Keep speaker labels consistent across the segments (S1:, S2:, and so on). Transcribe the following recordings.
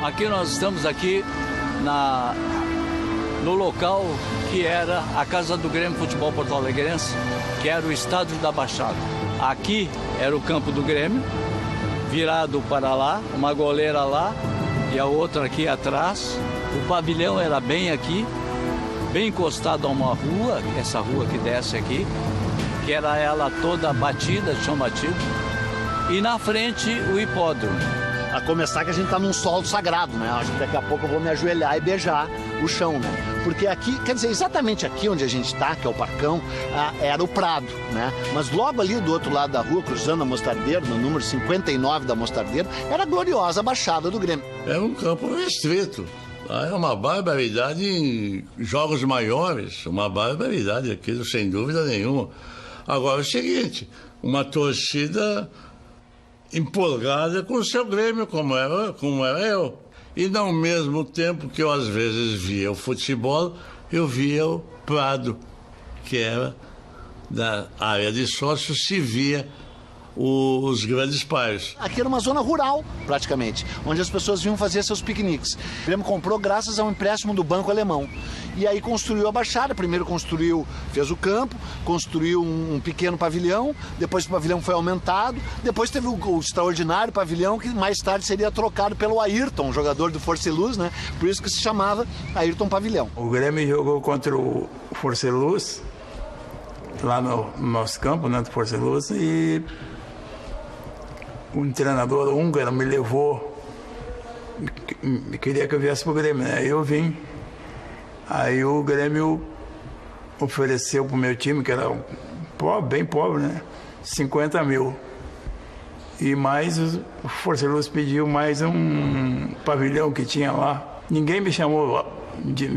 S1: Aqui nós estamos aqui no local que era a casa do Grêmio Futebol Porto Alegrense, que era o estádio da Baixada. Aqui era o campo do Grêmio, virado para lá, uma goleira lá e a outra aqui atrás. O pavilhão era bem aqui, bem encostado a uma rua, essa rua que desce aqui, que era ela toda batida, chão batido, e na frente o hipódromo.
S2: A começar que a gente tá num solo sagrado, né? Acho que daqui a pouco eu vou me ajoelhar e beijar o chão, né? Porque aqui, quer dizer, exatamente aqui onde a gente tá, que é o Parcão, era o Prado, né? Mas logo ali do outro lado da rua, cruzando a Mostardeiro, no número 59 da Mostardeiro, era a gloriosa Baixada do Grêmio.
S3: Era um campo restrito. É uma barbaridade em jogos maiores, uma barbaridade aquilo, sem dúvida nenhuma. Agora é o seguinte, uma torcida empolgada com o seu Grêmio, como era eu. E ao mesmo tempo que eu às vezes via o futebol, eu via o Prado, que era da área de sócios, se via os grandes páreos.
S2: Aqui era uma zona rural, praticamente, onde as pessoas vinham fazer seus piqueniques. O Grêmio comprou graças a um empréstimo do Banco Alemão. E aí construiu a Baixada, primeiro fez o campo, construiu um pequeno pavilhão, depois o pavilhão foi aumentado, depois teve o extraordinário pavilhão, que mais tarde seria trocado pelo Ayrton, um jogador do Força e Luz, né? Por isso que se chamava Ayrton Pavilhão.
S4: O Grêmio jogou contra o Força e Luz, lá no nosso campo, né, do Força e Luz, e um treinador húngaro me levou, queria que eu viesse pro Grêmio, né? Eu vim. Aí o Grêmio ofereceu pro meu time, que era pobre, bem pobre, né? 50 mil. E mais, o Força Luz pediu mais um pavilhão que tinha lá. Ninguém me chamou de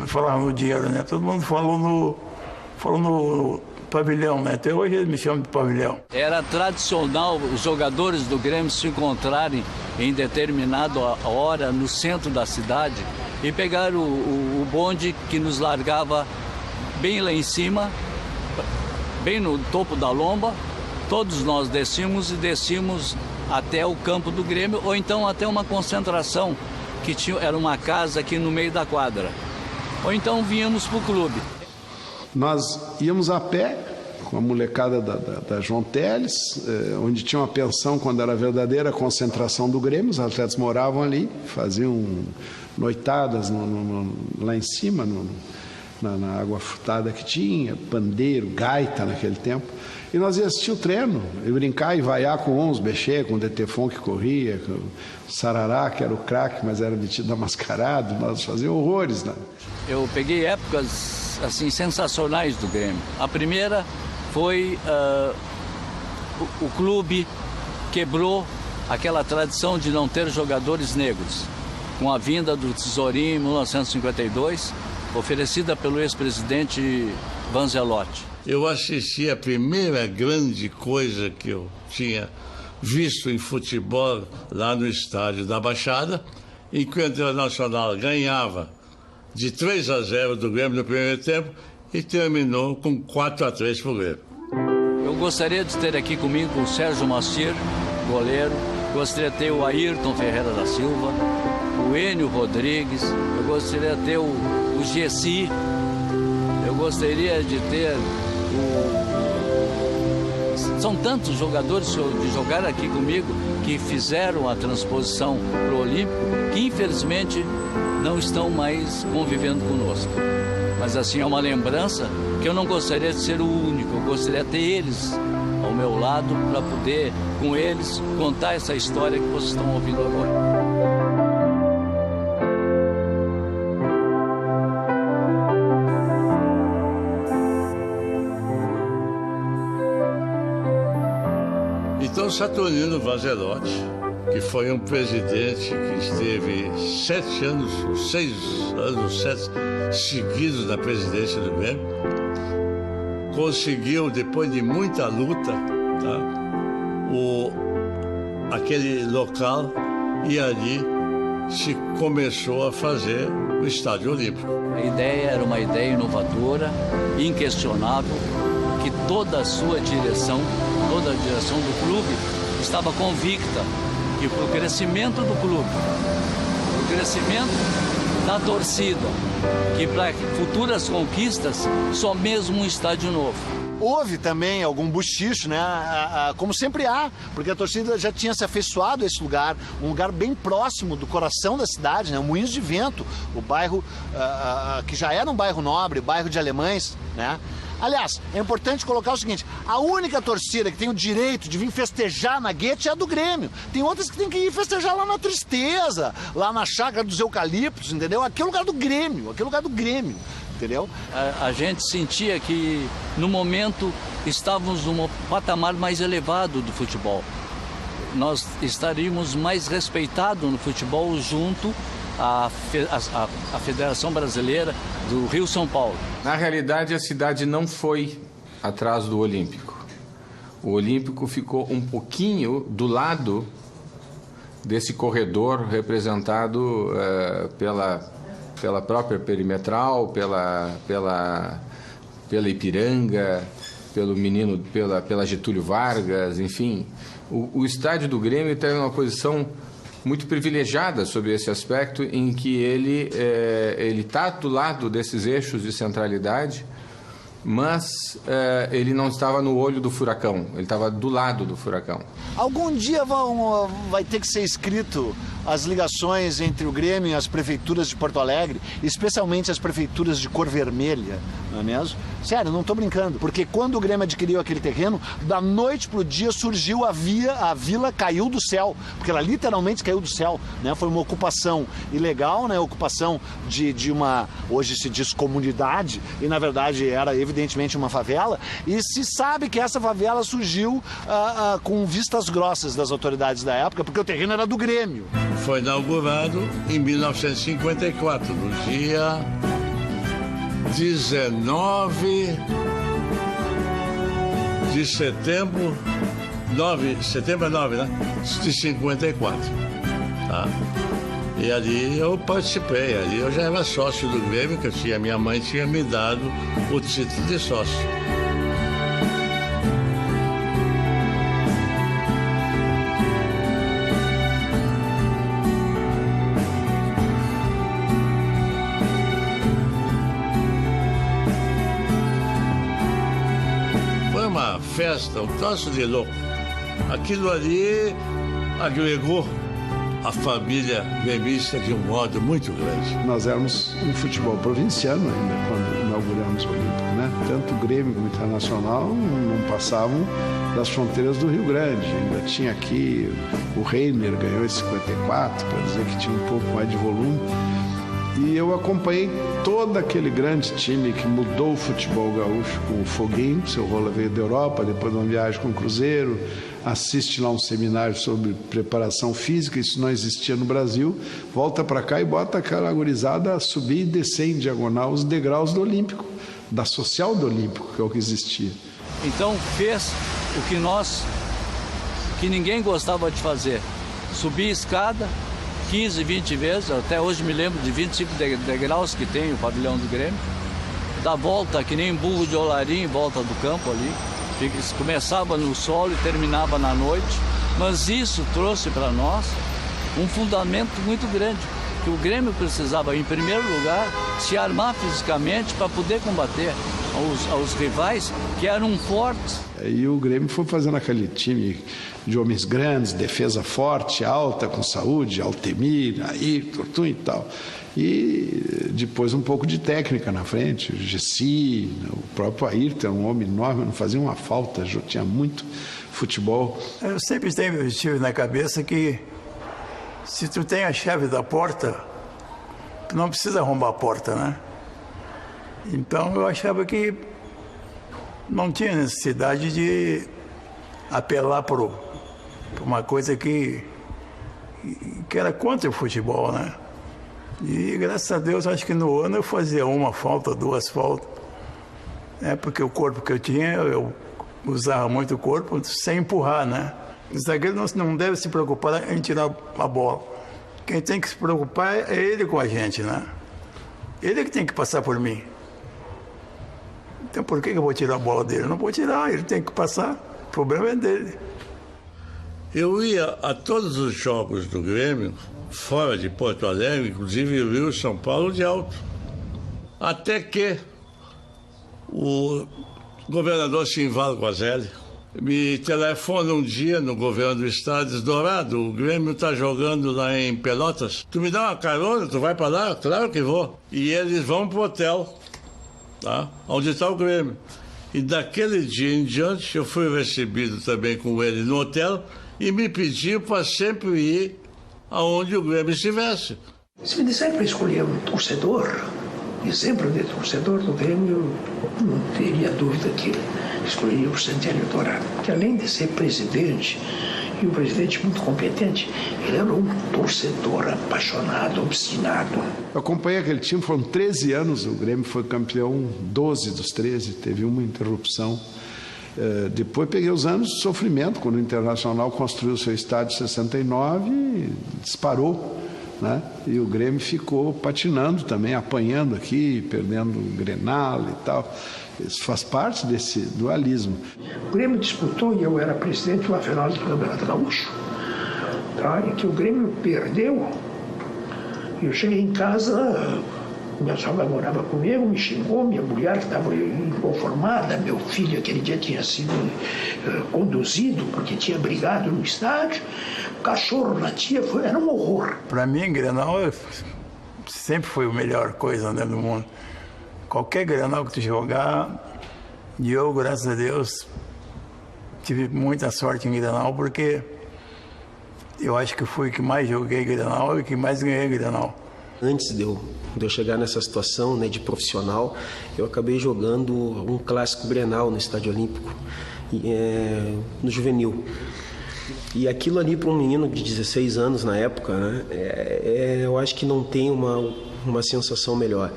S4: falar no dinheiro, né? Todo mundo falou no pavilhão, né? Até hoje eles me chamam de pavilhão.
S1: Era tradicional os jogadores do Grêmio se encontrarem em determinada hora no centro da cidade e pegar o bonde que nos largava bem lá em cima, bem no topo da lomba. Todos nós descíamos até o campo do Grêmio, ou então até uma concentração, que era uma casa aqui no meio da quadra. Ou então vínhamos para o clube.
S5: Nós íamos a pé com a molecada da João Teles, onde tinha uma pensão quando era a verdadeira concentração do Grêmio. Os atletas moravam ali, faziam noitadas lá em cima, na água frutada que tinha, pandeiro, gaita naquele tempo. E nós íamos assistir o treino, e brincar e vaiar com uns, Bexê, com o Detefon que corria, com o Sarará, que era o craque, mas era metido mascarado. Nós fazíamos horrores, né?
S1: Eu peguei épocas assim sensacionais do Grêmio. A primeira foi o clube quebrou aquela tradição de não ter jogadores negros, com a vinda do Tesourinho em 1952, oferecida pelo ex-presidente Vanzelotti.
S3: Eu assisti a primeira grande coisa que eu tinha visto em futebol lá no estádio da Baixada, em que o Internacional ganhava de 3-0 do Grêmio no primeiro tempo e terminou com 4-3 para o Grêmio.
S1: Eu gostaria de ter aqui comigo o Sérgio Macir, goleiro. Gostaria de ter o Ayrton Ferreira da Silva, o Enio Rodrigues. Eu gostaria de ter o Gessi. Eu gostaria de ter São tantos jogadores de jogar aqui comigo que fizeram a transposição para o Olímpico, que infelizmente não estão mais convivendo conosco. Mas assim, é uma lembrança que eu não gostaria de ser o único, eu gostaria de ter eles ao meu lado para poder, com eles, contar essa história que vocês estão ouvindo agora.
S3: Então, Saturnino Vanzelotti, que foi um presidente que esteve 7 anos, 6 anos, 7 seguidos na presidência do Grêmio, conseguiu, depois de muita luta, tá, aquele local, e ali se começou a fazer o Estádio Olímpico.
S1: A ideia era uma ideia inovadora, inquestionável, que toda a sua direção, toda a direção do clube estava convicta que para o crescimento do clube, para o crescimento da torcida, que para futuras conquistas, só mesmo um estádio novo.
S2: Houve também algum buchicho, né? Como sempre há, porque a torcida já tinha se afeiçoado a esse lugar, um lugar bem próximo do coração da cidade, né? O Moinhos de Vento, o bairro que já era um bairro nobre, bairro de alemães, né? Aliás, é importante colocar o seguinte, a única torcida que tem o direito de vir festejar na Guete é a do Grêmio. Tem outras que tem que ir festejar lá na Tristeza, lá na Chácara dos Eucaliptos, entendeu? Aqui é o lugar do Grêmio, entendeu?
S1: A gente sentia que, no momento, estávamos num patamar mais elevado do futebol. Nós estaríamos mais respeitados no futebol junto à Federação Brasileira do Rio-São Paulo.
S6: Na realidade, a cidade não foi atrás do Olímpico. O Olímpico ficou um pouquinho do lado desse corredor representado pela própria Perimetral, pela Ipiranga, pela Getúlio Vargas, enfim. O estádio do Grêmio teve uma posição muito privilegiada sobre esse aspecto, em que ele está do lado desses eixos de centralidade, mas ele não estava no olho do furacão, ele estava do lado do furacão.
S2: Algum dia vai ter que ser escrito as ligações entre o Grêmio e as prefeituras de Porto Alegre, especialmente as prefeituras de cor vermelha, não é mesmo? Sério, não estou brincando, porque quando o Grêmio adquiriu aquele terreno, da noite pro dia surgiu a vila caiu do céu, porque ela literalmente caiu do céu, né? Foi uma ocupação ilegal, né? Ocupação de uma, hoje se diz comunidade, e na verdade era evidentemente uma favela, e se sabe que essa favela surgiu com vistas grossas das autoridades da época, porque o terreno era do Grêmio.
S3: Foi inaugurado em 1954, no dia 19 de setembro, setembro é 9, né? De 54, tá? E ali eu participei, ali eu já era sócio do Grêmio, que minha mãe tinha me dado o título de sócio. Festa, um troço de louco. Aquilo ali agregou a família gremista de um modo muito grande.
S5: Nós éramos um futebol provinciano ainda quando inauguramos o Olímpico, né? Tanto o Grêmio como o Internacional não passavam das fronteiras do Rio Grande. Ainda tinha aqui o Reiner, ganhou em 54, para dizer que tinha um pouco mais de volume. E eu acompanhei todo aquele grande time que mudou o futebol gaúcho, com o Foguinho, seu Rola veio da Europa, depois de uma viagem com o Cruzeiro, assiste lá um seminário sobre preparação física, isso não existia no Brasil, volta para cá e bota aquela gurizada a subir e descer em diagonal os degraus do Olímpico, da social do Olímpico, que é o que existia.
S1: Então fez o que ninguém gostava de fazer, subir a escada, 15, 20 vezes, até hoje me lembro de 25 degraus que tem o pavilhão do Grêmio, da volta que nem burro de olarim em volta do campo ali, começava no solo e terminava na noite, mas isso trouxe para nós um fundamento muito grande, que o Grêmio precisava, em primeiro lugar, se armar fisicamente para poder combater aos rivais que eram fortes.
S5: E o Grêmio foi fazendo aquele time de homens grandes, defesa forte, alta, com saúde, Altemir, Ayrton e tal. E depois um pouco de técnica na frente, o Gessi, o próprio Ayrton, um homem enorme, não fazia uma falta, tinha muito futebol.
S4: Eu sempre tive na cabeça que se tu tem a chave da porta, tu não precisa arrombar a porta, né? Então eu achava que não tinha necessidade de apelar por uma coisa que era contra o futebol, né? E graças a Deus, acho que no ano eu fazia uma falta, duas faltas. Porque o corpo que eu tinha, eu usava muito o corpo sem empurrar, né? O zagueiro não deve se preocupar em tirar a bola. Quem tem que se preocupar é ele com a gente, né? Ele que tem que passar por mim. Então por que eu vou tirar a bola dele? Eu não vou tirar, ele tem que passar. O problema é dele.
S3: Eu ia a todos os jogos do Grêmio, fora de Porto Alegre, inclusive Rio, São Paulo, de alto. Até que o governador Simval Coselli me telefona um dia no governo do estado, diz: Dourado, o Grêmio está jogando lá em Pelotas. Tu me dá uma carona, tu vai para lá? Claro que vou. E eles vão pro hotel, tá? Onde está o Grêmio. E daquele dia em diante eu fui recebido também com ele no hotel e me pediu para sempre ir aonde o Grêmio estivesse.
S7: Se me disser para escolher um torcedor, exemplo de torcedor do Grêmio, eu não teria dúvida que escolheria o Santiago Dourado, que além de ser presidente, e um presidente muito competente, ele era um torcedor apaixonado, obstinado.
S5: Eu acompanhei aquele time, foram 13 anos, o Grêmio foi campeão 12 dos 13, teve uma interrupção. Depois peguei os anos de sofrimento, quando o Internacional construiu seu estádio em 69 e disparou, né? E o Grêmio ficou patinando também, apanhando aqui, perdendo o Grenal e tal. Isso faz parte desse dualismo.
S7: O Grêmio disputou, e eu era presidente, uma final do Campeonato Gaúcho, tá? Em que o Grêmio perdeu. Eu cheguei em casa, minha sogra morava comigo, me xingou, minha mulher estava inconformada, meu filho aquele dia tinha sido conduzido porque tinha brigado no estádio, o cachorro latia, era um horror.
S4: Para mim, Grenal sempre foi a melhor coisa, né, do mundo. Qualquer Grenal que tu jogar, e eu, graças a Deus, tive muita sorte em Grenal, porque eu acho que fui o que mais joguei Grenal e que mais ganhei Grenal.
S8: Antes de eu chegar nessa situação, né, de profissional, eu acabei jogando um clássico Grenal no Estádio Olímpico, no juvenil. E aquilo ali para um menino de 16 anos na época, né, eu acho que não tem uma sensação melhor.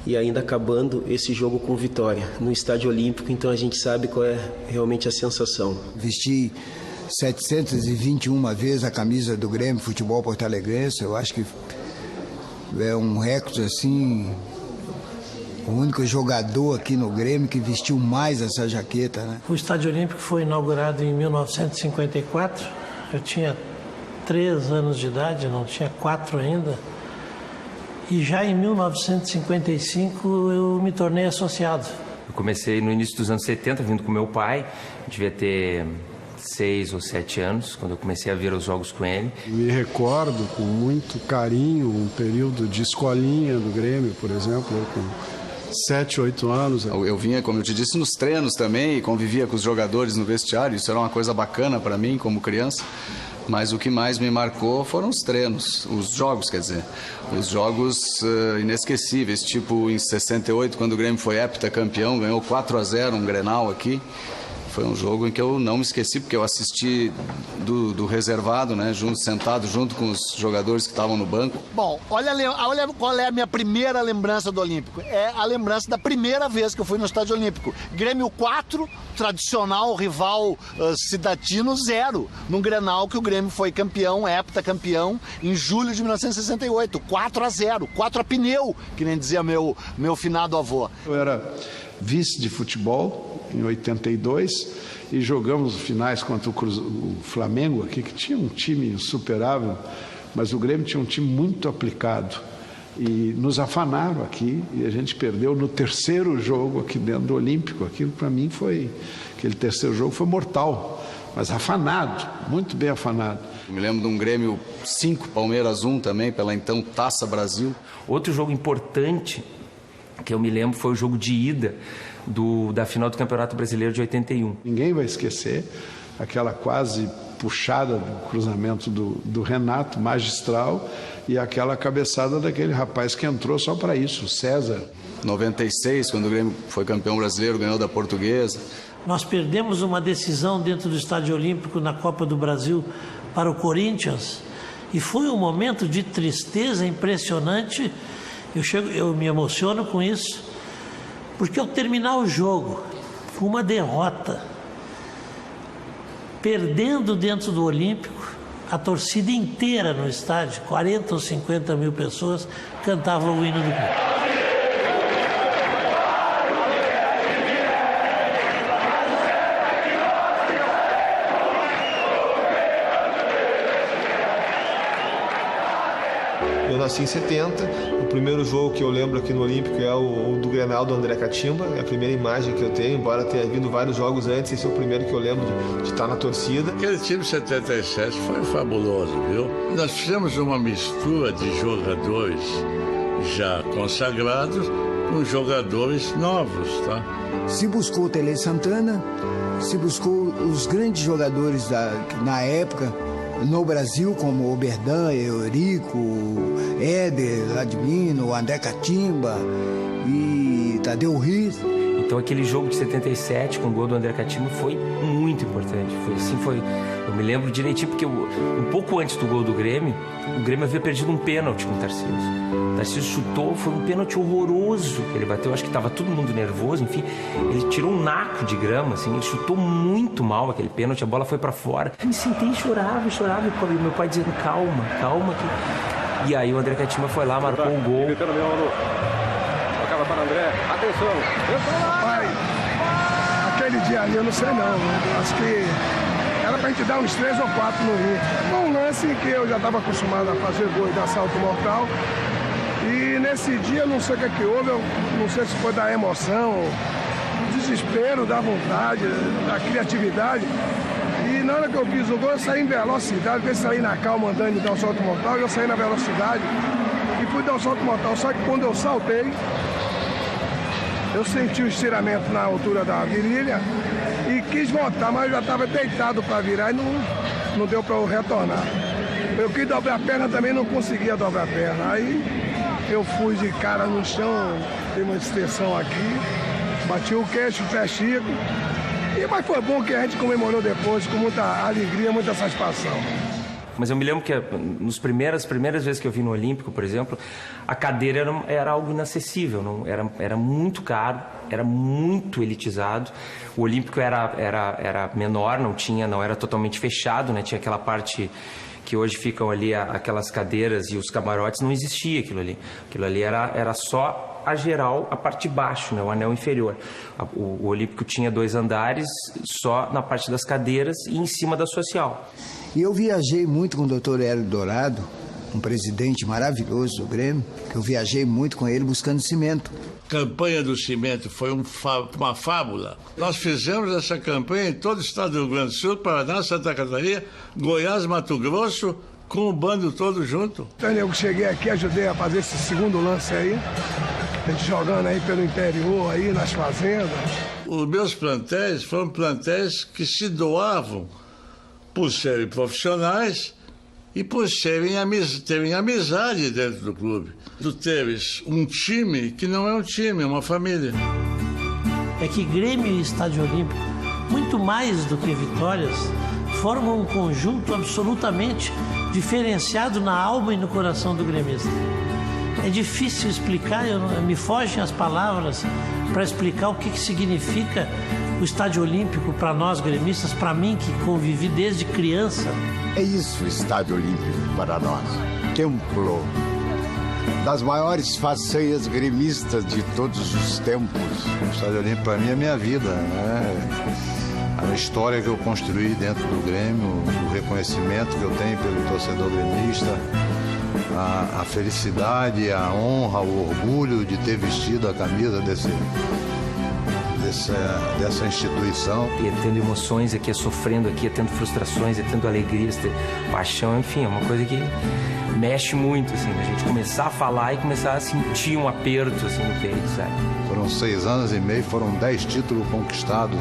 S8: E ainda acabando esse jogo com vitória no Estádio Olímpico, então a gente sabe qual é realmente a sensação.
S9: Vesti 721 vezes a camisa do Grêmio Futebol Porto Alegrense, eu acho que é um recorde assim, o único jogador aqui no Grêmio que vestiu mais essa jaqueta, né?
S10: O Estádio Olímpico foi inaugurado em 1954, eu tinha 3 anos de idade, não tinha 4 ainda. E já em 1955 eu me tornei associado.
S11: Eu comecei no início dos anos 70, vindo com meu pai, devia ter 6 ou 7 anos, quando eu comecei a ver os jogos com ele.
S5: Me recordo com muito carinho um período de escolinha do Grêmio, por exemplo, eu com 7, 8 anos.
S12: Eu vinha, como eu te disse, nos treinos também e convivia com os jogadores no vestiário, isso era uma coisa bacana para mim como criança. Mas o que mais me marcou foram os treinos, os jogos, quer dizer, os jogos inesquecíveis, tipo em 68, quando o Grêmio foi heptacampeão, ganhou 4-0 um Grenal aqui. Foi um jogo em que eu não me esqueci, porque eu assisti do reservado, né, sentado junto com os jogadores que estavam no banco.
S2: Bom, olha qual é a minha primeira lembrança do Olímpico. É a lembrança da primeira vez que eu fui no Estádio Olímpico. Grêmio 4, tradicional rival Cidatino 0, num Grenal que o Grêmio foi campeão, heptacampeão, em julho de 1968, 4-0, 4 a pneu, que nem dizia meu finado avô.
S5: Eu era vice de futebol em 82 e jogamos finais contra o Flamengo aqui, que tinha um time insuperável, mas o Grêmio tinha um time muito aplicado e nos afanaram aqui e a gente perdeu no terceiro jogo aqui dentro do Olímpico. Aquilo para mim aquele terceiro jogo foi mortal, mas afanado, muito bem afanado.
S12: Eu me lembro de um Grêmio 5, Palmeiras 1 também, pela então Taça Brasil.
S11: Outro jogo importante que eu me lembro foi o jogo de ida da final do Campeonato Brasileiro de 81.
S5: Ninguém vai esquecer aquela quase puxada do cruzamento do Renato, magistral, e aquela cabeçada daquele rapaz que entrou só para isso, o César.
S12: 96, quando o Grêmio foi campeão brasileiro, ganhou da Portuguesa.
S10: Nós perdemos uma decisão dentro do Estádio Olímpico na Copa do Brasil para o Corinthians, e foi um momento de tristeza impressionante. Eu me emociono com isso, porque ao terminar o jogo, uma derrota, perdendo dentro do Olímpico, a torcida inteira no estádio, 40 ou 50 mil pessoas, cantava o hino do clube.
S13: nasci em 70. O primeiro jogo que eu lembro aqui no Olímpico é o do Grenal do André Catimba. É a primeira imagem que eu tenho, embora tenha havido vários jogos antes, esse é o primeiro que eu lembro de estar na torcida.
S3: Aquele time 77 foi fabuloso, viu? Nós fizemos uma mistura de jogadores já consagrados com jogadores novos, tá?
S9: Se buscou o Tele Santana, se buscou os grandes jogadores na época no Brasil, como Oberdan, Eurico, Éder, Ladmino, André Catimba e Tadeu Riz.
S11: Então aquele jogo de 77 com o gol do André Catimba foi muito importante. Eu me lembro direitinho, porque um pouco antes do gol do Grêmio, o Grêmio havia perdido um pênalti com o Tarcísio. O Tarcísio chutou, foi um pênalti horroroso que ele bateu, acho que estava todo mundo nervoso, enfim. Ele tirou um naco de grama, assim, ele chutou muito mal aquele pênalti, a bola foi para fora. Eu me sentei e chorava, e meu pai dizendo, calma. E aí o André Catimba foi lá, marcou o gol.
S14: Tocava para André, atenção,
S7: Pai, aquele dia ali eu não sei não, acho que era pra gente dar uns 3 ou 4 no Rio. Foi um lance em que eu já estava acostumado a fazer gol e dar salto mortal. E nesse dia, não sei o que houve, eu não sei se foi da emoção, desespero, da vontade, da criatividade. E na hora que eu fiz o gol, eu saí em velocidade, porque saí na calma andando e dar um salto mortal, e eu saí na velocidade e fui dar um salto mortal. Só que quando eu saltei, eu senti o estiramento na altura da virilha e quis voltar, mas eu já estava deitado para virar e não deu para eu retornar. Eu quis dobrar a perna, também não conseguia dobrar a perna. Aí eu fui de cara no chão, tem uma extensão aqui, bati o queixo, o pé chico. Mas foi bom que a gente comemorou depois com muita alegria, muita satisfação.
S11: Mas eu me lembro que nas primeiras vezes que eu vim no Olímpico, por exemplo, a cadeira era algo inacessível, não, era muito caro, era muito elitizado. O Olímpico era menor, não era totalmente fechado, né? Tinha aquela parte que hoje ficam ali aquelas cadeiras e os camarotes, não existia aquilo ali. Aquilo ali era só a geral, a parte de baixo, né, o anel inferior. O Olímpico tinha 2 andares, só na parte das cadeiras e em cima da social.
S9: E eu viajei muito com o Dr. Hélio Dourado, um presidente maravilhoso do Grêmio, que eu viajei muito com ele buscando cimento.
S3: A campanha do cimento foi uma fábula. Nós fizemos essa campanha em todo o estado do Rio Grande do Sul, Paraná, Santa Catarina, Goiás, Mato Grosso, com o bando todo junto.
S7: Então eu cheguei aqui, ajudei a fazer esse segundo lance aí, a gente jogando aí pelo interior, aí nas fazendas.
S3: Os meus plantéis foram plantéis que se doavam por serem profissionais e por terem amizade dentro do clube. Tu teres um time que não é um time, é uma família.
S10: É que Grêmio e Estádio Olímpico, muito mais do que vitórias, formam um conjunto absolutamente diferenciado na alma e no coração do gremista. É difícil explicar, me fogem as palavras para explicar o que significa o Estádio Olímpico para nós gremistas, para mim que convivi desde criança.
S15: É isso o Estádio Olímpico para nós, templo das maiores façanhas gremistas de todos os tempos.
S16: O Estádio Olímpico para mim é minha vida, né? A história que eu construí dentro do Grêmio, o reconhecimento que eu tenho pelo torcedor gremista, a felicidade, a honra, o orgulho de ter vestido a camisa dessa instituição.
S11: E é tendo emoções aqui, é sofrendo aqui, é tendo frustrações, é tendo alegrias, ter paixão, enfim, é uma coisa que mexe muito, assim, a gente começar a falar e começar a sentir um aperto, assim, no peito, sabe?
S16: Foram 6 anos e meio, foram 10 títulos conquistados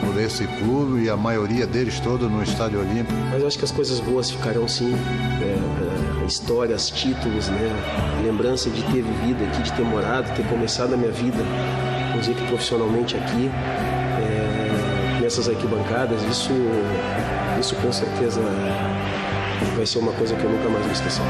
S16: por esse clube e a maioria deles todos no Estádio Olímpico.
S8: Mas eu acho que as coisas boas ficarão sim, histórias, títulos, né? Lembrança de ter vivido aqui, de ter morado, ter começado a minha vida, vamos dizer que profissionalmente aqui, nessas arquibancadas, isso com certeza vai ser uma coisa que eu nunca mais vou esquecer.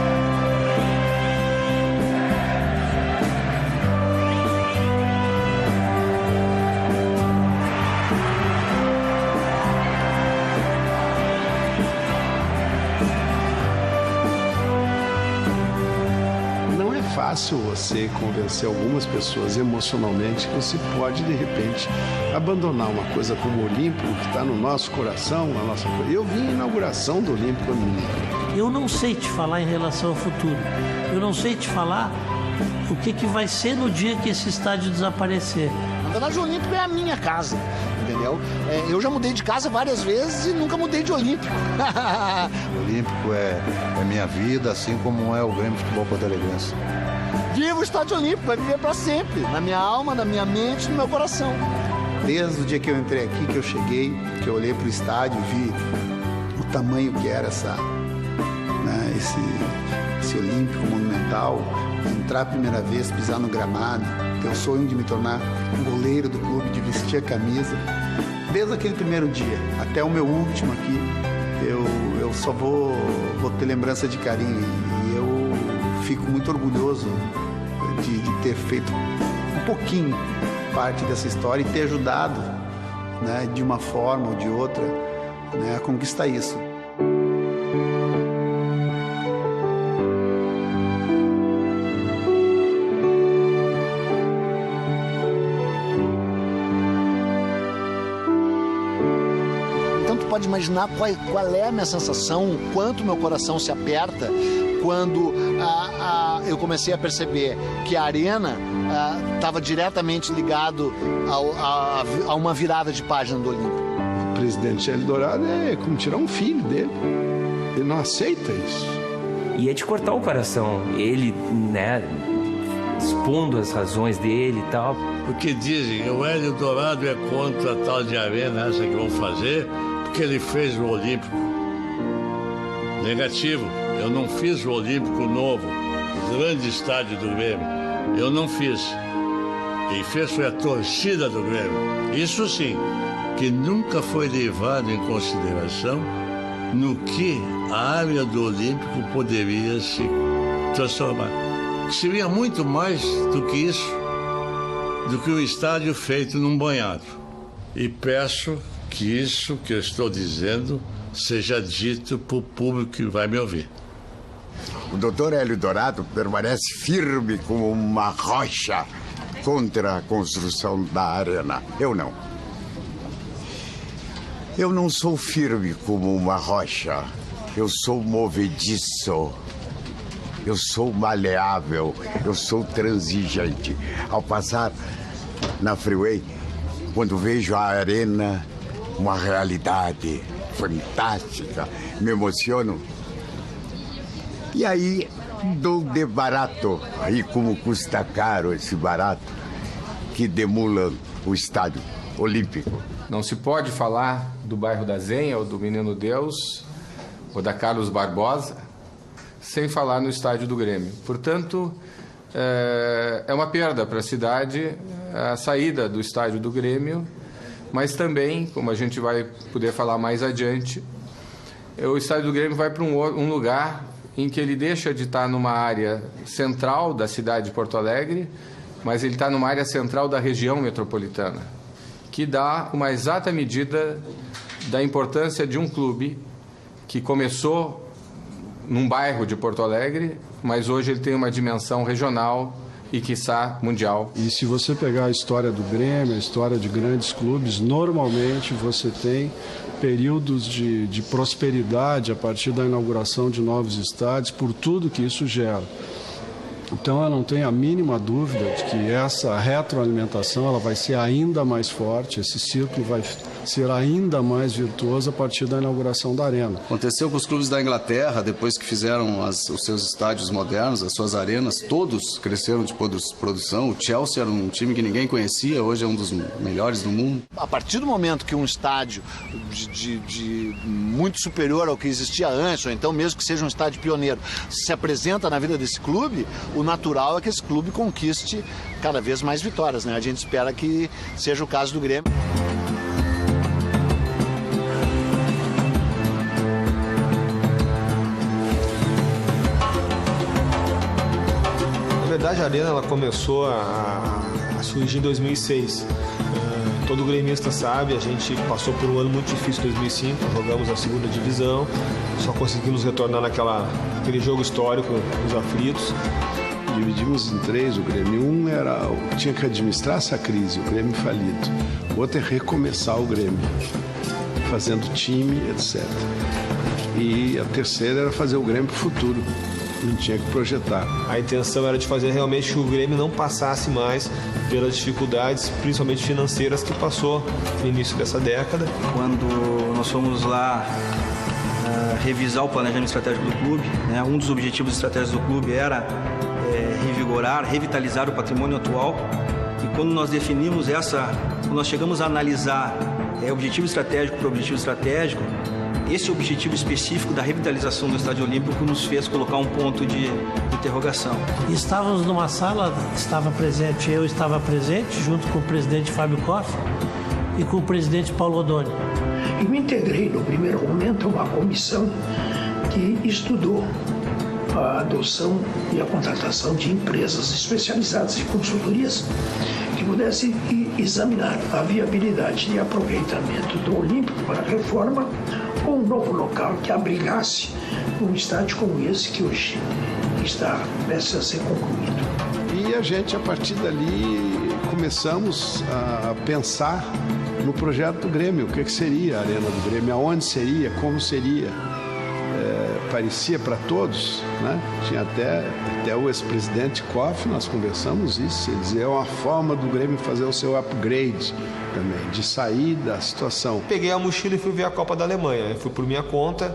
S5: fácil você convencer algumas pessoas emocionalmente que você pode, de repente, abandonar uma coisa como o Olímpico, que está no nosso coração, na nossa coisa. Eu vim à inauguração do Olímpico.
S10: Eu não sei te falar em relação ao futuro. Eu não sei te falar o que vai ser no dia que esse estádio desaparecer.
S2: Na verdade, o Olímpico é a minha casa, entendeu? Eu já mudei de casa várias vezes e nunca mudei de Olímpico.
S16: O Olímpico é minha vida, assim como é o Grêmio Futebol Porto Alegrense.
S2: Viva o Estádio Olímpico, vai viver para sempre, na minha alma, na minha mente, no meu coração.
S17: Desde o dia que eu entrei aqui, que eu cheguei, que eu olhei para o estádio, vi o tamanho que era esse Olímpico monumental, entrar a primeira vez, pisar no gramado, ter o sonho de me tornar um goleiro do clube, de vestir a camisa. Desde aquele primeiro dia até o meu último aqui, eu só vou ter lembrança de carinho e eu fico muito orgulhoso de ter feito um pouquinho parte dessa história e ter ajudado, né, de uma forma ou de outra, né, a conquistar isso.
S2: Pode imaginar qual é a minha sensação, o quanto meu coração se aperta quando eu comecei a perceber que a Arena estava diretamente ligado a uma virada de página do Olímpico.
S5: O presidente Hélio Dourado é como tirar um filho dele. Ele não aceita isso.
S11: E é de cortar o coração. Ele, né, expondo as razões dele e tal.
S3: Porque dizem que o Hélio Dourado é contra a tal de arena, essa que vão fazer, porque ele fez o Olímpico. Negativo. Eu não fiz o Olímpico novo, o grande estádio do Grêmio. Eu não fiz. Quem fez foi a torcida do Grêmio. Isso sim, que nunca foi levado em consideração no que a área do Olímpico poderia se transformar. Seria muito mais do que isso, do que um estádio feito num banhado. E peço que isso que eu estou dizendo seja dito para o público que vai me ouvir.
S15: O doutor Hélio Dourado permanece firme como uma rocha contra a construção da arena. Eu não. Eu não sou firme como uma rocha. Eu sou movediço. Eu sou maleável. Eu sou transigente. Ao passar na Freeway, quando vejo a arena, uma realidade fantástica, me emociono. E aí dou de barato, aí como custa caro esse barato, que demula o estádio olímpico.
S6: Não se pode falar do bairro da Zenha, ou do Menino Deus, ou da Carlos Barbosa, sem falar no estádio do Grêmio. Portanto, é uma perda para a cidade a saída do estádio do Grêmio, mas também, como a gente vai poder falar mais adiante, o estádio do Grêmio vai para um lugar em que ele deixa de estar numa área central da cidade de Porto Alegre, mas ele está numa área central da região metropolitana, que dá uma exata medida da importância de um clube que começou num bairro de Porto Alegre, mas hoje ele tem uma dimensão regional e, quiçá, mundial.
S5: E se você pegar a história do Grêmio, a história de grandes clubes, normalmente você tem períodos de prosperidade a partir da inauguração de novos estádios, por tudo que isso gera. Então eu não tenho a mínima dúvida de que essa retroalimentação ela vai ser ainda mais forte, esse círculo vai ser ainda mais virtuoso a partir da inauguração da arena.
S12: Aconteceu com os clubes da Inglaterra, depois que fizeram os seus estádios modernos, as suas arenas, todos cresceram de produção. O Chelsea era um time que ninguém conhecia, hoje é um dos melhores do mundo.
S2: A partir do momento que um estádio de muito superior ao que existia antes, ou então mesmo que seja um estádio pioneiro, se apresenta na vida desse clube, o natural é que esse clube conquiste cada vez mais vitórias, né? A gente espera que seja o caso do Grêmio.
S13: Na verdade, a Arena ela começou a surgir em 2006. Todo gremista sabe, a gente passou por um ano muito difícil em 2005, jogamos a segunda divisão, só conseguimos retornar naquele jogo histórico, os aflitos.
S5: dividimos em 3 o Grêmio. Um tinha que administrar essa crise, o Grêmio falido. O outro é recomeçar o Grêmio, fazendo time, etc. E a terceira era fazer o Grêmio para o futuro. A gente tinha que projetar.
S13: A intenção era de fazer realmente que o Grêmio não passasse mais pelas dificuldades, principalmente financeiras, que passou no início dessa década.
S18: Quando nós fomos lá revisar o planejamento estratégico do clube, né, um dos objetivos estratégicos do clube era revigorar, revitalizar o patrimônio atual. E quando nós definimos quando nós chegamos a analisar objetivo estratégico por objetivo estratégico, esse objetivo específico da revitalização do Estádio Olímpico nos fez colocar um ponto de interrogação.
S10: Estávamos numa sala, eu estava presente, junto com o presidente Fábio Koff e com o presidente Paulo Odoni.
S7: Eu me integrei no primeiro momento a uma comissão que estudou a adoção e a contratação de empresas especializadas em consultorias que pudessem examinar a viabilidade de aproveitamento do Olímpico para a reforma ou um novo local que abrigasse um estádio como esse que hoje está prestes a ser concluído.
S5: E a gente, a partir dali, começamos a pensar no projeto do Grêmio, o que seria a Arena do Grêmio, aonde seria, como seria. Parecia para todos, né? Tinha até o ex-presidente Koff, nós conversamos isso, ele dizia, é uma forma do Grêmio fazer o seu upgrade também, de sair da situação.
S13: Peguei a mochila e fui ver a Copa da Alemanha, fui por minha conta,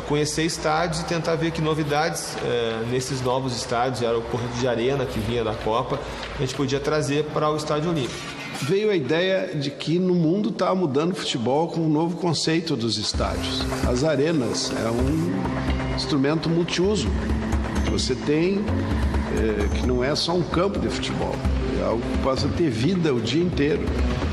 S13: conhecer estádios e tentar ver que novidades nesses novos estádios, era o corredor de arena que vinha da Copa, a gente podia trazer para o Estádio Olímpico.
S5: Veio a ideia de que no mundo está mudando o futebol com um novo conceito dos estádios. As arenas é um instrumento multiuso. Você tem que não é só um campo de futebol, é algo que possa ter vida o dia inteiro.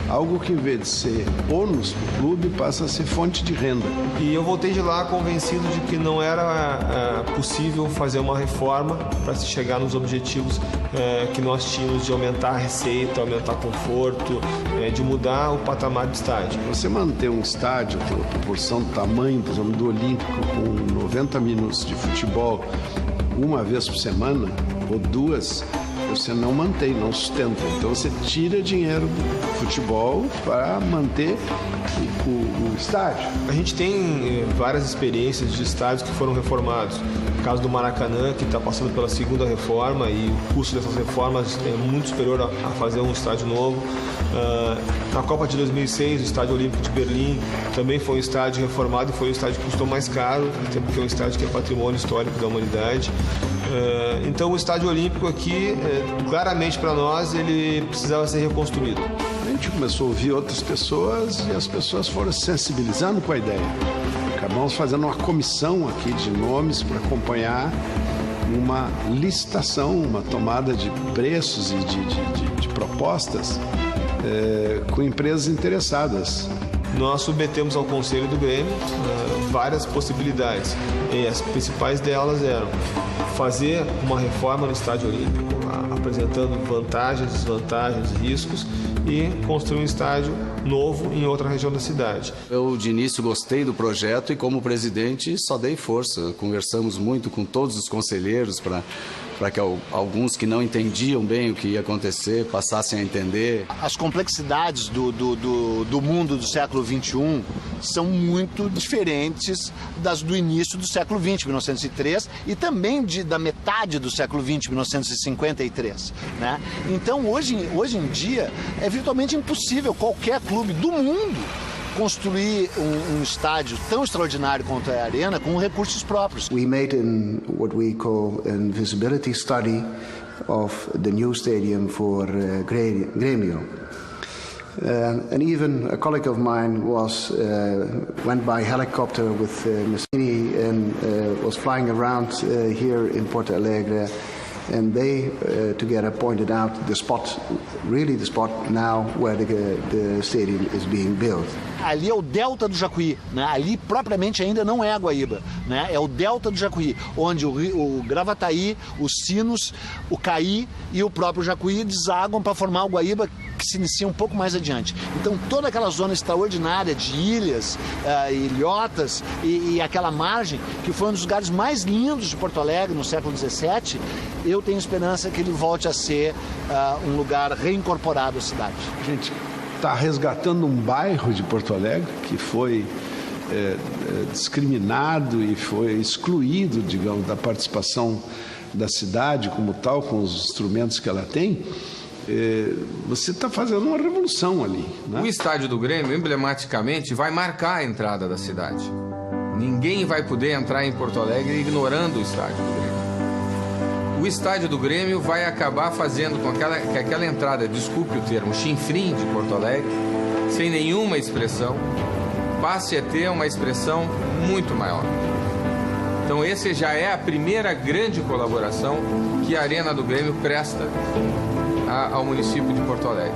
S5: Algo que, em vez de ser ônus para o clube, passa a ser fonte de renda.
S13: E eu voltei de lá convencido de que não era possível fazer uma reforma para se chegar nos objetivos que nós tínhamos de aumentar a receita, aumentar conforto, de mudar o patamar do estádio.
S5: Você manter um estádio com a proporção do tamanho, por exemplo, do Olímpico, com 90 minutos de futebol uma vez por semana ou duas, você não mantém, não sustenta. Então você tira dinheiro do futebol para manter o estádio.
S13: A gente tem várias experiências de estádios que foram reformados. O caso do Maracanã, que está passando pela segunda reforma e o custo dessas reformas é muito superior a fazer um estádio novo. Na Copa de 2006, o Estádio Olímpico de Berlim também foi um estádio reformado e foi um estádio que custou mais caro, até porque é um estádio que é patrimônio histórico da humanidade. Então o Estádio Olímpico aqui, claramente para nós, ele precisava ser reconstruído.
S5: A gente começou a ouvir outras pessoas e as pessoas foram se sensibilizando com a ideia. Acabamos fazendo uma comissão aqui de nomes para acompanhar uma licitação, uma tomada de preços e de propostas com empresas interessadas.
S13: Nós submetemos ao Conselho do Grêmio várias possibilidades. E as principais delas eram fazer uma reforma no Estádio Olímpico, apresentando vantagens, desvantagens, riscos, e construir um estádio novo em outra região da cidade.
S12: Eu, de início, gostei do projeto e, como presidente, só dei força. Conversamos muito com todos os conselheiros para que alguns que não entendiam bem o que ia acontecer passassem a entender.
S2: As complexidades do mundo do século XXI são muito diferentes das do início do século XX, 1903, e também da metade do século XX, 1953. Né? Então, hoje em dia, é virtualmente impossível qualquer clube do mundo construir um estádio tão extraordinário quanto é a Arena com recursos próprios.
S19: We made what we call a visibility study of the new stadium for Grêmio. And even a colleague of mine went by helicopter with Massini and was flying around here in Porto Alegre. And they together pointed out the spot now where the stadium is being built.
S2: Ali é o delta do Jacuí, né? Ali propriamente ainda não é a Guaíba, né? É o delta do Jacuí, onde o Gravataí, os Sinos, o Caí e o próprio Jacuí desaguam para formar o Guaíba, que se inicia um pouco mais adiante. Então toda aquela zona extraordinária de ilhas, ilhotas e aquela margem, que foi um dos lugares mais lindos de Porto Alegre no século XVII, eu tenho esperança que ele volte a ser um lugar reincorporado à cidade.
S5: A gente está resgatando um bairro de Porto Alegre que foi discriminado e foi excluído, digamos, da participação da cidade como tal, com os instrumentos que ela tem. Você está fazendo uma revolução ali, né?
S6: O estádio do Grêmio, emblematicamente, vai marcar a entrada da cidade. Ninguém vai poder entrar em Porto Alegre ignorando o estádio do Grêmio. O estádio do Grêmio vai acabar fazendo com que aquela entrada, desculpe o termo, chinfrim de Porto Alegre, sem nenhuma expressão, passe a ter uma expressão muito maior. Então esse já é a primeira grande colaboração que a Arena do Grêmio presta ao município de Porto Alegre.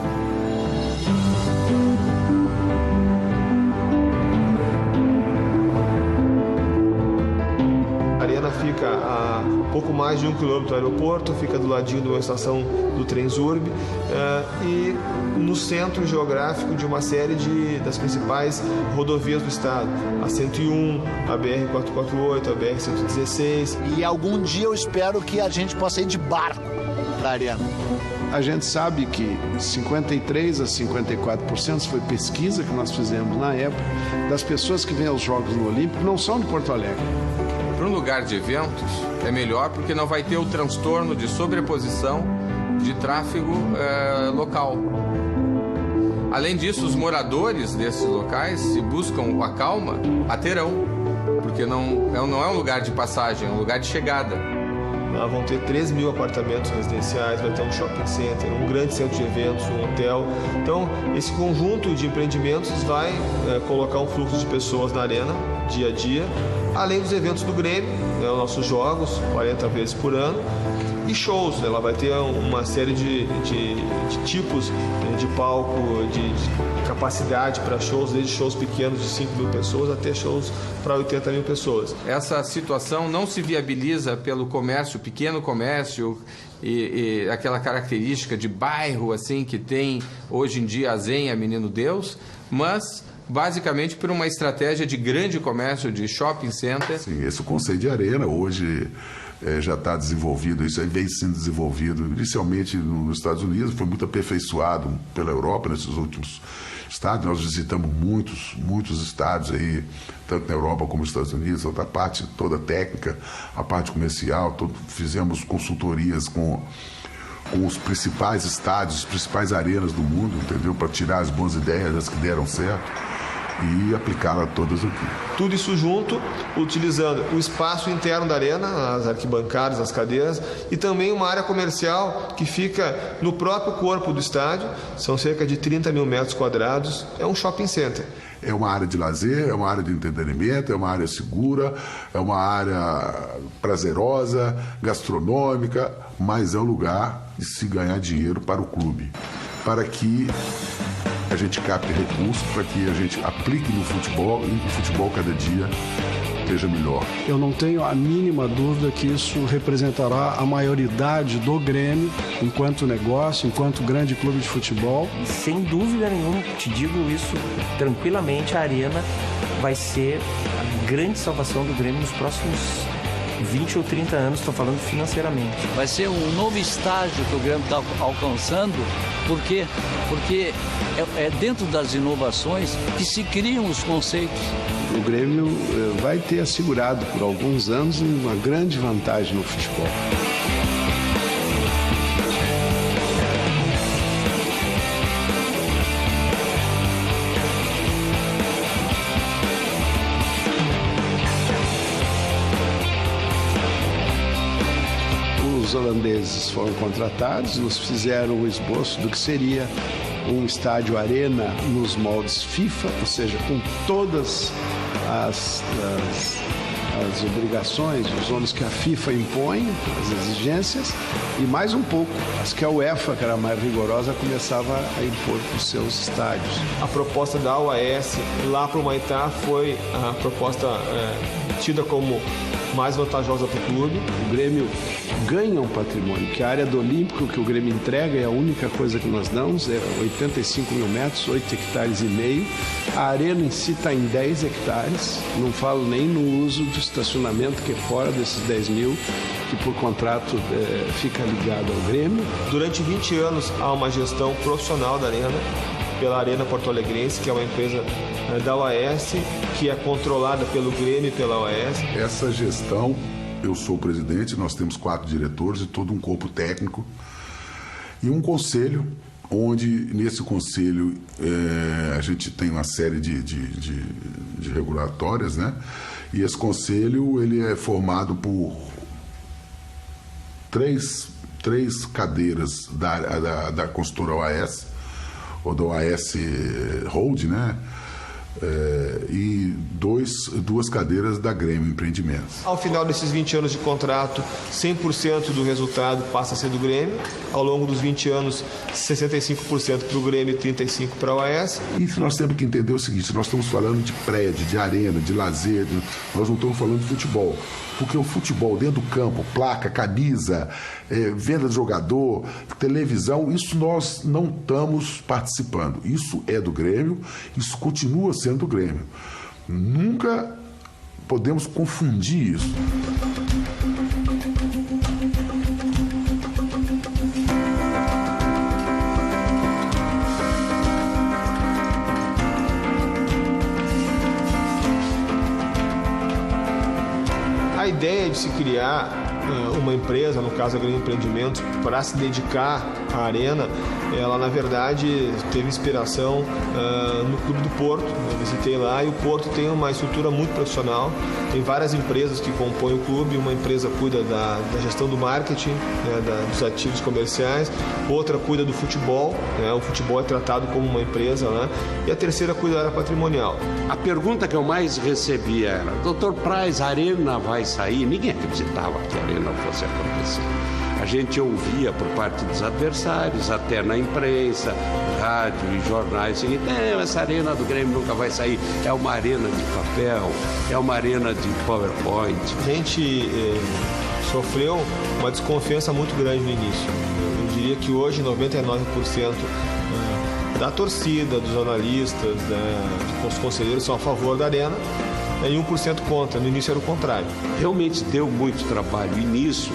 S13: A Arena fica a pouco mais de 1 quilômetro do aeroporto, fica do ladinho de uma estação do Transurb e no centro geográfico de uma série das principais rodovias do estado. A 101, a BR-448, a BR-116.
S2: E algum dia eu espero que a gente possa ir de barco para a Arena.
S5: A gente sabe que 53% a 54%, isso foi pesquisa que nós fizemos na época, das pessoas que vêm aos Jogos no Olímpico não são de Porto Alegre.
S6: Para um lugar de eventos é melhor porque não vai ter o transtorno de sobreposição de tráfego local. Além disso, os moradores desses locais, se buscam a calma, a terão, porque não é um lugar de passagem, é um lugar de chegada.
S13: Vão ter 3 mil apartamentos residenciais, vai ter um shopping center, um grande centro de eventos, um hotel. Então, esse conjunto de empreendimentos vai colocar um fluxo de pessoas na arena, dia a dia, além dos eventos do Grêmio, os nossos jogos, 40 vezes por ano, e shows. Ela vai ter uma série de tipos de palco, de capacidade para shows, desde shows pequenos de 5 mil pessoas até shows para 80 mil pessoas.
S6: Essa situação não se viabiliza pelo comércio, pequeno comércio e aquela característica de bairro assim que tem hoje em dia a Zenha Menino Deus, mas basicamente por uma estratégia de grande comércio, de shopping center.
S20: Sim, esse conceito de arena hoje já está desenvolvido, isso aí vem sendo desenvolvido inicialmente nos Estados Unidos, foi muito aperfeiçoado pela Europa nesses últimos estádios. Nós visitamos muitos estádios aí, tanto na Europa como nos Estados Unidos, a parte toda técnica, a parte comercial, fizemos consultorias com os principais estádios, as principais arenas do mundo, entendeu? Para tirar as boas ideias, as que deram certo, e aplicá-las todas aqui.
S13: Tudo isso junto, utilizando o espaço interno da arena, as arquibancadas, as cadeiras, e também uma área comercial que fica no próprio corpo do estádio, são cerca de 30 mil metros quadrados, é um shopping center.
S20: É uma área de lazer, é uma área de entretenimento, é uma área segura, é uma área prazerosa, gastronômica, mas é um lugar de se ganhar dinheiro para o clube, para que a gente capte recursos, para que a gente aplique no futebol e o futebol cada dia esteja melhor.
S5: Eu não tenho a mínima dúvida que isso representará a maioridade do Grêmio enquanto negócio, enquanto grande clube de futebol.
S11: Sem dúvida nenhuma, te digo isso tranquilamente, a Arena vai ser a grande salvação do Grêmio nos próximos 20 ou 30 anos, estou falando financeiramente.
S1: Vai ser um novo estágio que o Grêmio está alcançando, porque é dentro das inovações que se criam os conceitos.
S5: O Grêmio vai ter assegurado por alguns anos uma grande vantagem no futebol. Os holandeses foram contratados, nos fizeram o esboço do que seria um estádio arena nos moldes FIFA, ou seja, com todas as as obrigações, os ônus que a FIFA impõe, as exigências, e mais um pouco as que a UEFA, que era mais rigorosa, começava a impor para os seus estádios.
S13: A proposta da OAS lá para o Humaitá foi a proposta tida como mais vantajosa para o clube.
S5: O Grêmio ganha um patrimônio, que a área do Olímpico que o Grêmio entrega é a única coisa que nós damos, é 85 mil metros, 8 hectares e meio. A arena em si está em 10 hectares, não falo nem no uso do estacionamento, que é fora desses 10 mil, que por contrato fica ligado ao Grêmio.
S13: Durante 20 anos há uma gestão profissional da arena, pela Arena Porto Alegrense, que é uma empresa da OAS, que é controlada pelo Grêmio e pela OAS.
S20: Essa gestão, eu sou o presidente, nós temos 4 diretores e todo um corpo técnico e um conselho, onde nesse conselho a gente tem uma série de regulatórias, né? E esse conselho ele é formado por três cadeiras da consultora OAS, ou da OAS Hold, né? E duas cadeiras da Grêmio Empreendimentos.
S13: Ao final desses 20 anos de contrato, 100% do resultado passa a ser do Grêmio. Ao longo dos 20 anos, 65% para o Grêmio e 35% para a OAS.
S20: E nós temos que entender o seguinte, nós estamos falando de prédio, de arena, de lazer, nós não estamos falando de futebol. Porque o futebol dentro do campo, placa, camisa, venda de jogador, televisão, isso nós não estamos participando. Isso é do Grêmio, isso continua sendo do Grêmio. Nunca podemos confundir isso.
S13: A ideia de se criar uma empresa, no caso a Grêmio Empreendimentos, para se dedicar à arena, ela na verdade teve inspiração no Clube do Porto. Eu visitei lá e o Porto tem uma estrutura muito profissional, tem várias empresas que compõem o clube, uma empresa cuida da gestão do marketing, né, dos ativos comerciais, outra cuida do futebol, né, o futebol é tratado como uma empresa, né, e a terceira cuida da área patrimonial.
S21: A pergunta que eu mais recebia era: Dr. Praz, a arena vai sair? Ninguém acreditava que a arena fosse acontecer. A gente ouvia por parte dos adversários, até na imprensa, rádio e jornais, o seguinte: essa arena do Grêmio nunca vai sair, é uma arena de papel, é uma arena de PowerPoint.
S13: A gente sofreu uma desconfiança muito grande no início. Eu diria que hoje 99% da torcida, dos jornalistas, dos conselheiros são a favor da arena e 1% contra. No início era o contrário.
S21: Realmente deu muito trabalho e nisso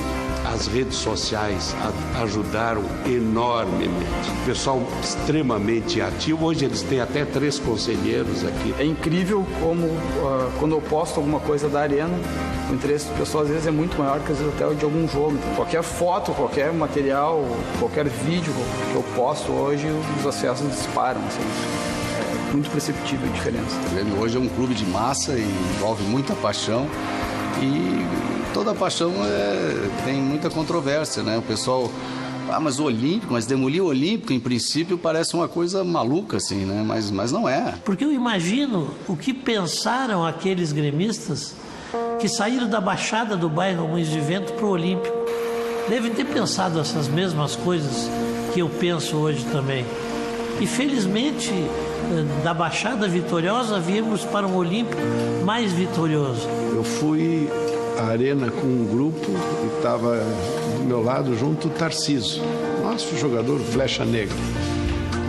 S21: as redes sociais ajudaram enormemente. O pessoal extremamente ativo. Hoje eles têm até 3 conselheiros aqui.
S22: É incrível como quando eu posto alguma coisa da arena, o interesse do pessoal às vezes é muito maior que às vezes até de algum jogo. Então, qualquer foto, qualquer material, qualquer vídeo que eu posto hoje, os acessos disparam. Assim. É muito perceptível a diferença.
S12: Hoje é um clube de massa e envolve muita paixão e toda paixão tem muita controvérsia, né? O pessoal, mas o Olímpico, mas demolir o Olímpico, em princípio, parece uma coisa maluca, assim, né? Mas não é.
S10: Porque eu imagino o que pensaram aqueles gremistas que saíram da Baixada do bairro Moinhos de Vento para o Olímpico. Devem ter pensado essas mesmas coisas que eu penso hoje também. E felizmente, da Baixada vitoriosa, viemos para um Olímpico mais vitorioso.
S5: Eu fui à arena com um grupo e estava do meu lado junto o Tarcísio, nosso jogador flecha negra.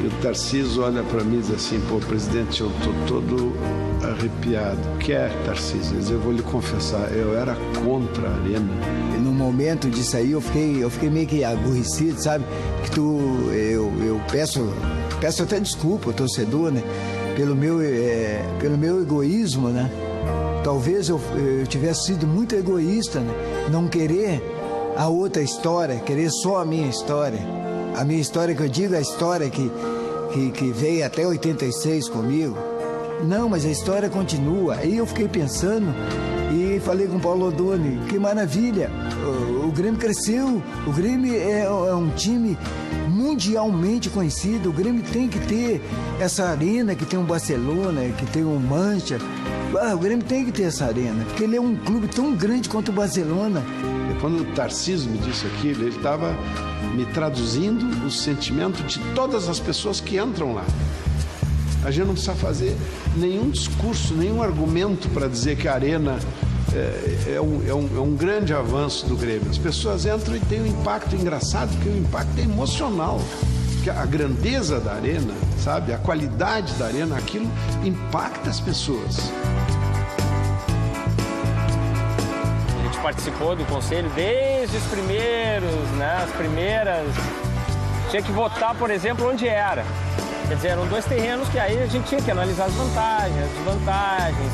S5: E o Tarcísio olha para mim e diz assim: pô, presidente, eu estou todo arrepiado. O que é, Tarcísio? Eu vou lhe confessar, eu era contra a arena.
S9: No momento disso aí, eu fiquei meio que aborrecido, sabe? Que eu peço até desculpa ao torcedor, né? Pelo meu egoísmo, né? Talvez eu tivesse sido muito egoísta, né? Não querer a outra história, querer só a minha história. A minha história, que eu digo, a história que veio até 86 comigo. Não, mas a história continua. Aí eu fiquei pensando e falei com o Paulo Odoni: que maravilha, o Grêmio cresceu, o Grêmio é um time mundialmente conhecido, o Grêmio tem que ter essa arena que tem um Barcelona, que tem um Manchester. O Grêmio tem que ter essa arena, porque ele é um clube tão grande quanto o Barcelona.
S5: Quando o Tarcísio me disse aquilo, ele estava me traduzindo o sentimento de todas as pessoas que entram lá. A gente não precisa fazer nenhum discurso, nenhum argumento para dizer que a arena é um grande avanço do Grêmio. As pessoas entram e tem um impacto engraçado, porque o impacto é emocional. Porque a grandeza da arena, sabe? A qualidade da arena, aquilo impacta as pessoas.
S4: A gente participou do conselho desde os primeiros, né? As primeiras... Tinha que votar, por exemplo, onde era. Quer dizer, eram 2 terrenos que aí a gente tinha que analisar as vantagens, as desvantagens.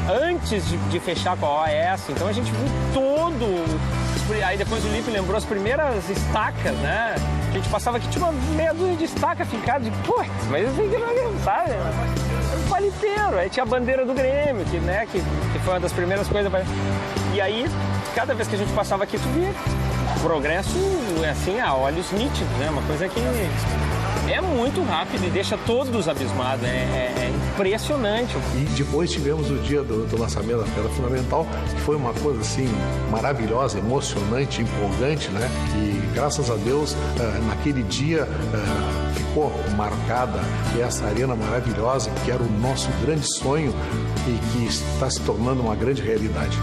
S4: Antes de fechar com a OAS, então a gente viu todo... Aí depois o Lipe lembrou as primeiras estacas, né? A gente passava aqui, tinha uma meia dúzia de estaca fincada de... Pô, mas assim que não sabe? Um paliteiro. Aí tinha a bandeira do Grêmio, que foi uma das primeiras coisas. E aí, cada vez que a gente passava aqui, tu via progresso, assim, a olhos nítidos, né? Uma coisa que... É muito rápido e deixa todos abismados, é impressionante.
S14: E depois tivemos o dia do lançamento da Pedra Fundamental, que foi uma coisa assim maravilhosa, emocionante, empolgante, né? E graças a Deus, naquele dia ficou marcada essa arena maravilhosa, que era o nosso grande sonho e que está se tornando uma grande realidade.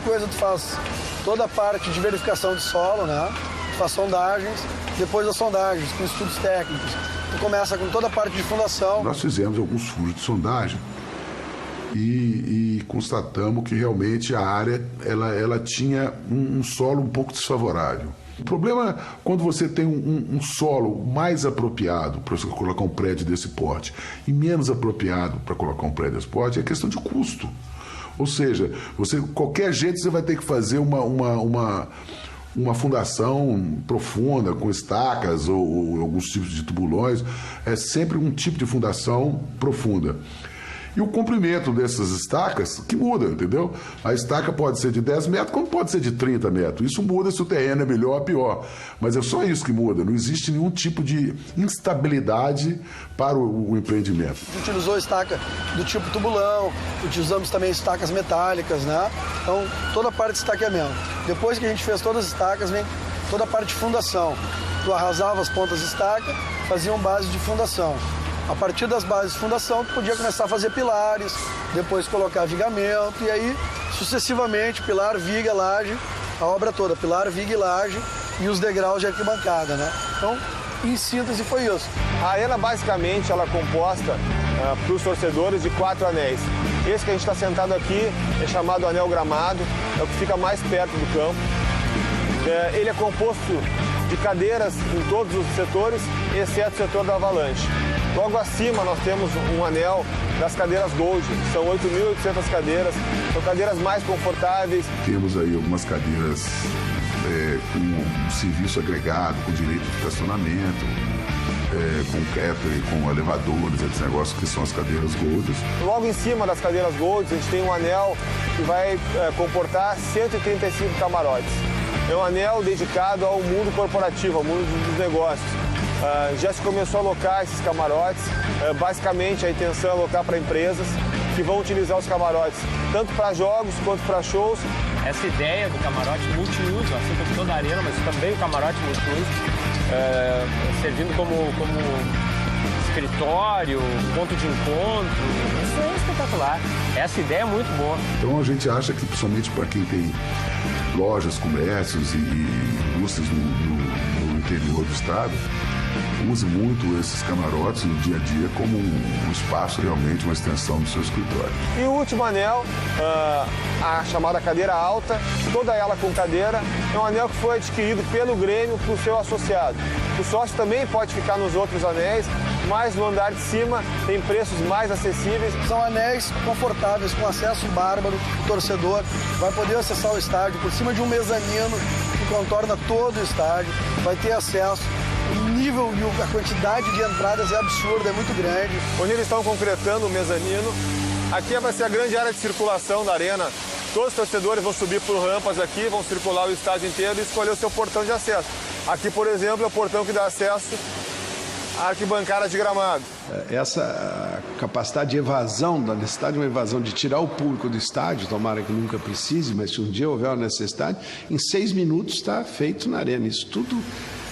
S23: Coisa, tu faz toda a parte de verificação de solo, né? Tu faz sondagens, depois das sondagens, com estudos técnicos. Tu começa com toda a parte de fundação.
S20: Nós fizemos alguns furos de sondagem e constatamos que realmente a área ela tinha um solo um pouco desfavorável. O problema é quando você tem um solo mais apropriado para você colocar um prédio desse porte e menos apropriado para colocar um prédio desse porte, é questão de custo. Ou seja, qualquer jeito você vai ter que fazer uma fundação profunda, com estacas ou alguns tipos de tubulões. É sempre um tipo de fundação profunda. E o comprimento dessas estacas que muda, entendeu? A estaca pode ser de 10 metros, como pode ser de 30 metros. Isso muda se o terreno é melhor ou pior. Mas é só isso que muda. Não existe nenhum tipo de instabilidade para o empreendimento.
S23: A gente utilizou estaca do tipo tubulão, utilizamos também estacas metálicas, né? Então, toda a parte de estaqueamento. Depois que a gente fez todas as estacas, vem toda a parte de fundação. Tu arrasava as pontas de estaca, faziam base de fundação. A partir das bases de fundação, tu podia começar a fazer pilares, depois colocar vigamento, e aí, sucessivamente, pilar, viga, laje, a obra toda, pilar, viga e laje, e os degraus de arquibancada, né? Então, em síntese, foi isso.
S13: A arena, basicamente, ela é composta para os torcedores de 4 anéis. Esse que a gente está sentado aqui é chamado anel gramado, é o que fica mais perto do campo. Ele é composto de cadeiras em todos os setores, exceto o setor da avalanche. Logo acima nós temos um anel das cadeiras Gold, são 8.800 cadeiras, são cadeiras mais confortáveis.
S20: Temos aí algumas cadeiras com um serviço agregado, com direito de estacionamento, com catering, com elevadores, esses negócios que são as cadeiras Gold.
S13: Logo em cima das cadeiras Gold a gente tem um anel que vai comportar 135 camarotes. É um anel dedicado ao mundo corporativo, ao mundo dos negócios. Já se começou a alocar esses camarotes, basicamente a intenção é alocar para empresas que vão utilizar os camarotes, tanto para jogos quanto para shows.
S4: Essa ideia do camarote multiuso, assim como toda a arena, mas também o camarote multiuso, servindo como escritório, ponto de encontro, isso é espetacular. Essa ideia é muito boa.
S20: Então a gente acha que, principalmente para quem tem lojas, comércios e indústrias no interior do estado, use muito esses camarotes no dia a dia como um espaço, realmente uma extensão do seu escritório.
S13: E o último anel, a chamada cadeira alta, toda ela com cadeira, é um anel que foi adquirido pelo Grêmio para o seu associado. O sócio também pode ficar nos outros anéis, mas no andar de cima tem preços mais acessíveis.
S23: São anéis confortáveis, com acesso bárbaro. O torcedor vai poder acessar o estádio por cima de um mezanino que contorna todo o estádio, vai ter acesso nível e a quantidade de entradas é absurda, é muito grande.
S8: Hoje eles estão concretando o mezanino. Aqui vai ser a grande área de circulação da arena. Todos os torcedores vão subir por rampas aqui, vão circular o estádio inteiro e escolher o seu portão de acesso. Aqui, por exemplo, é o portão que dá acesso à arquibancada de gramado.
S5: Essa capacidade de evasão, da necessidade de uma evasão, de tirar o público do estádio, tomara que nunca precise, mas se um dia houver uma necessidade, em 6 minutos está feito na arena. Isso tudo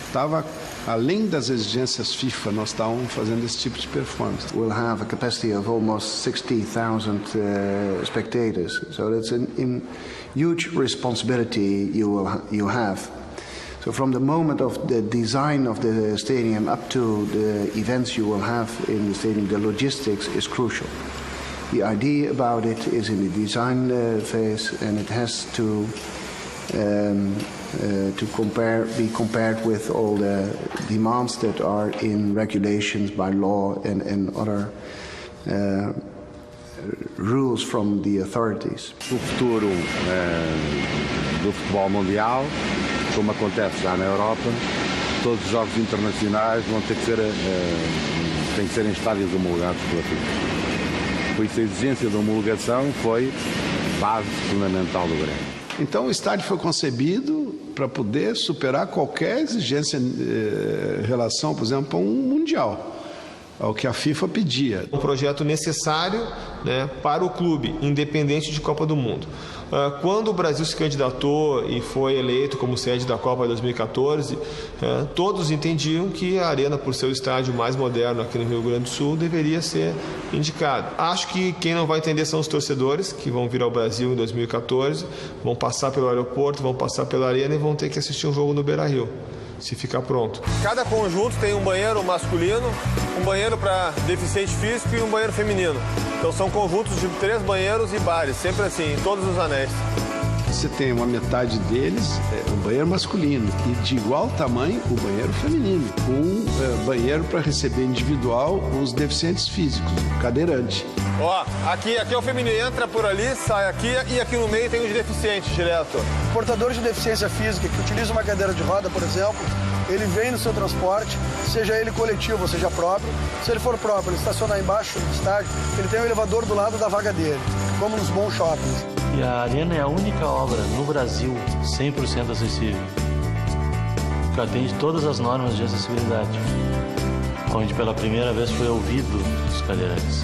S5: estava além das exigências FIFA, nós estávamos fazendo esse tipo de performance.
S19: We'll have a capacity of almost 60,000 spectators, so that's a huge responsibility you have. So from the moment of the design of the stadium up to the events you will have in the stadium, the logistics is crucial. The idea about it is in the design phase, and it has to be compared with all the demands that are in regulations by law and other rules from the authorities.
S16: O futuro do futebol mundial, como acontece já na Europa, todos os jogos internacionais vão ter que ser, têm que ser em estádios homologados pela FIFA. Por isso a exigência da homologação foi base fundamental do Grêmio.
S5: Então o estádio foi concebido para poder superar qualquer exigência em relação, por exemplo, a um mundial, ao que a FIFA pedia.
S13: Um projeto necessário, né, para o clube, independente de Copa do Mundo. Quando o Brasil se candidatou e foi eleito como sede da Copa 2014, todos entendiam que a Arena, por ser o estádio mais moderno aqui no Rio Grande do Sul, deveria ser indicado. Acho que quem não vai entender são os torcedores, que vão vir ao Brasil em 2014, vão passar pelo aeroporto, vão passar pela Arena e vão ter que assistir um jogo no Beira-Rio, se ficar pronto.
S8: Cada conjunto tem um banheiro masculino, um banheiro para deficiente físico e um banheiro feminino. Então são conjuntos de 3 banheiros e bares, sempre assim, em todos os anéis.
S5: Você tem uma metade deles, um banheiro masculino, e de igual tamanho o banheiro feminino. Um banheiro para receber individual os deficientes físicos, cadeirante.
S8: Ó, aqui é o feminino, entra por ali, sai aqui e aqui no meio tem os deficientes direto.
S23: Portadores de deficiência física que utilizam uma cadeira de roda, por exemplo, ele vem no seu transporte, seja ele coletivo ou seja próprio. Se ele for próprio, ele estaciona embaixo do estádio, ele tem um elevador do lado da vaga dele, como nos bons shoppings.
S17: E a Arena é a única obra no Brasil 100% acessível, que atende todas as normas de acessibilidade, onde pela primeira vez foi ouvido os cadeirantes.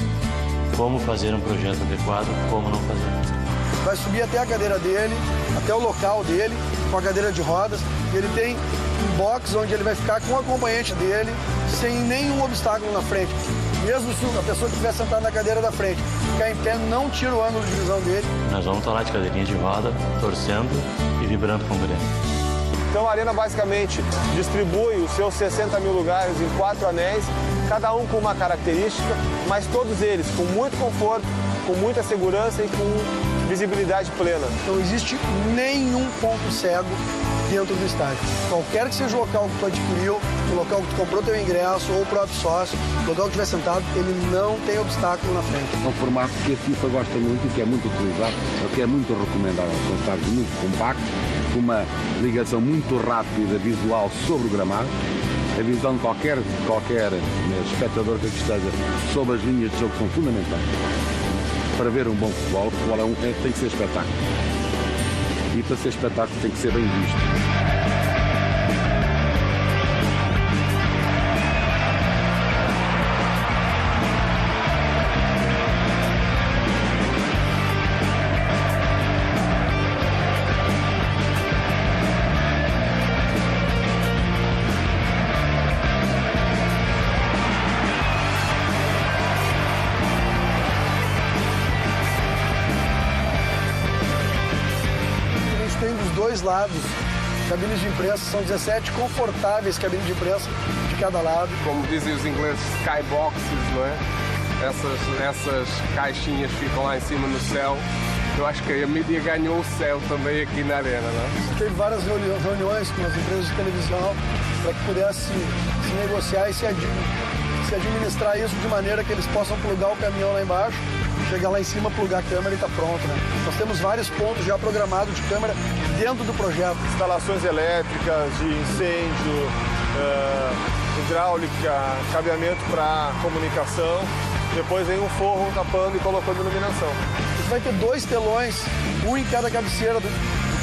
S17: Como fazer um projeto adequado, como não fazer.
S23: Vai subir até a cadeira dele, até o local dele, com a cadeira de rodas, e ele tem um box onde ele vai ficar com o acompanhante dele, sem nenhum obstáculo na frente. Mesmo se a pessoa que estiver sentada na cadeira da frente ficar em pé, não tira o ângulo de visão dele.
S17: Nós vamos estar lá de cadeirinha de roda, torcendo e vibrando com o Grêmio.
S8: Então a Arena basicamente distribui os seus 60 mil lugares em 4 anéis, cada um com uma característica, mas todos eles com muito conforto, com muita segurança e com visibilidade plena.
S23: Não existe nenhum ponto cego dentro do estádio. Qualquer que seja o local que tu adquiriu, o local que tu comprou teu ingresso ou o próprio sócio, o local que estiver sentado, ele não tem obstáculo na frente.
S16: É um formato que a FIFA gosta muito e que é muito utilizado, que é muito recomendável. São estádios muito compactos, com uma ligação muito rápida visual sobre o gramado. A visão de qualquer espectador que aqui esteja sobre as linhas de jogo são fundamentais. Para ver um bom futebol, o futebol tem que ser espetáculo. E para ser espetáculo tem que ser bem visto.
S23: Lados, cabines de imprensa, são 17 confortáveis cabines de imprensa de cada lado.
S8: Como dizem os ingleses, skyboxes, não é? Essas caixinhas ficam lá em cima no céu. Eu acho que a mídia ganhou o céu também aqui na Arena, não é?
S23: Teve várias reuniões com as empresas de televisão para que pudesse se negociar e se administrar isso de maneira que eles possam plugar o caminhão lá embaixo, chegar lá em cima, plugar a câmera e está pronto, né? Nós temos vários pontos já programados de câmera dentro do projeto.
S8: Instalações elétricas, de incêndio, hidráulica, cabeamento para comunicação. Depois vem um forro tapando e colocando iluminação.
S23: Você vai ter 2 telões, um em cada cabeceira do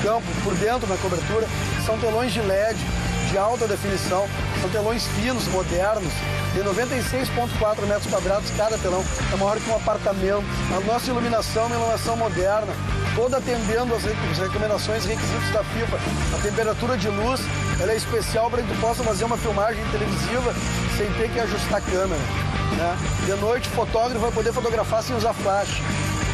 S23: campo, por dentro na cobertura. São telões de LED, de alta definição. São telões finos, modernos. Tem 96,4 metros quadrados cada telão. É maior que um apartamento. A nossa iluminação é uma iluminação moderna, toda atendendo às recomendações e requisitos da FIFA. A temperatura de luz ela é especial para que tu possa fazer uma filmagem televisiva sem ter que ajustar a câmera. Né? De noite, o fotógrafo vai poder fotografar sem usar flash.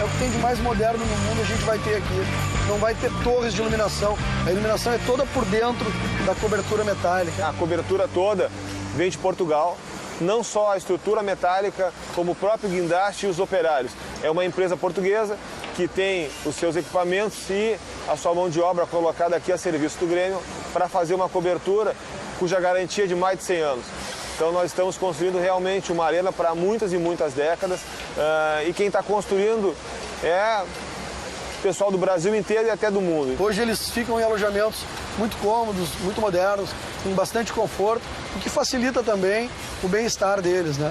S23: É o que tem de mais moderno no mundo, a gente vai ter aqui. Não vai ter torres de iluminação. A iluminação é toda por dentro da cobertura metálica.
S8: A cobertura toda vem de Portugal. Não só a estrutura metálica, como o próprio guindaste e os operários. É uma empresa portuguesa que tem os seus equipamentos e a sua mão de obra colocada aqui a serviço do Grêmio para fazer uma cobertura cuja garantia é de mais de 100 anos. Então nós estamos construindo realmente uma arena para muitas e muitas décadas e quem está construindo é o pessoal do Brasil inteiro e até do mundo.
S23: Hoje eles ficam em alojamentos muito cômodos, muito modernos, com bastante conforto, o que facilita também o bem-estar deles, né?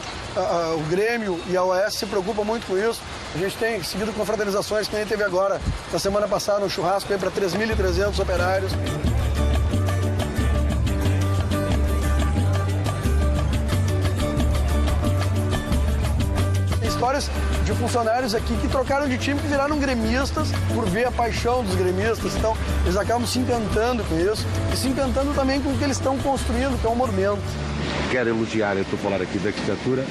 S23: O Grêmio e a OAS se preocupam muito com isso. A gente tem seguido confraternizações que nem teve agora, na semana passada, um churrasco para 3.300 operários. Histórias de funcionários aqui que trocaram de time, que viraram gremistas por ver a paixão dos gremistas. Então, eles acabam se encantando com isso e se encantando também com o que eles estão construindo, que é um monumento.
S16: Quero elogiar, eu estou a falar aqui da arquitetura,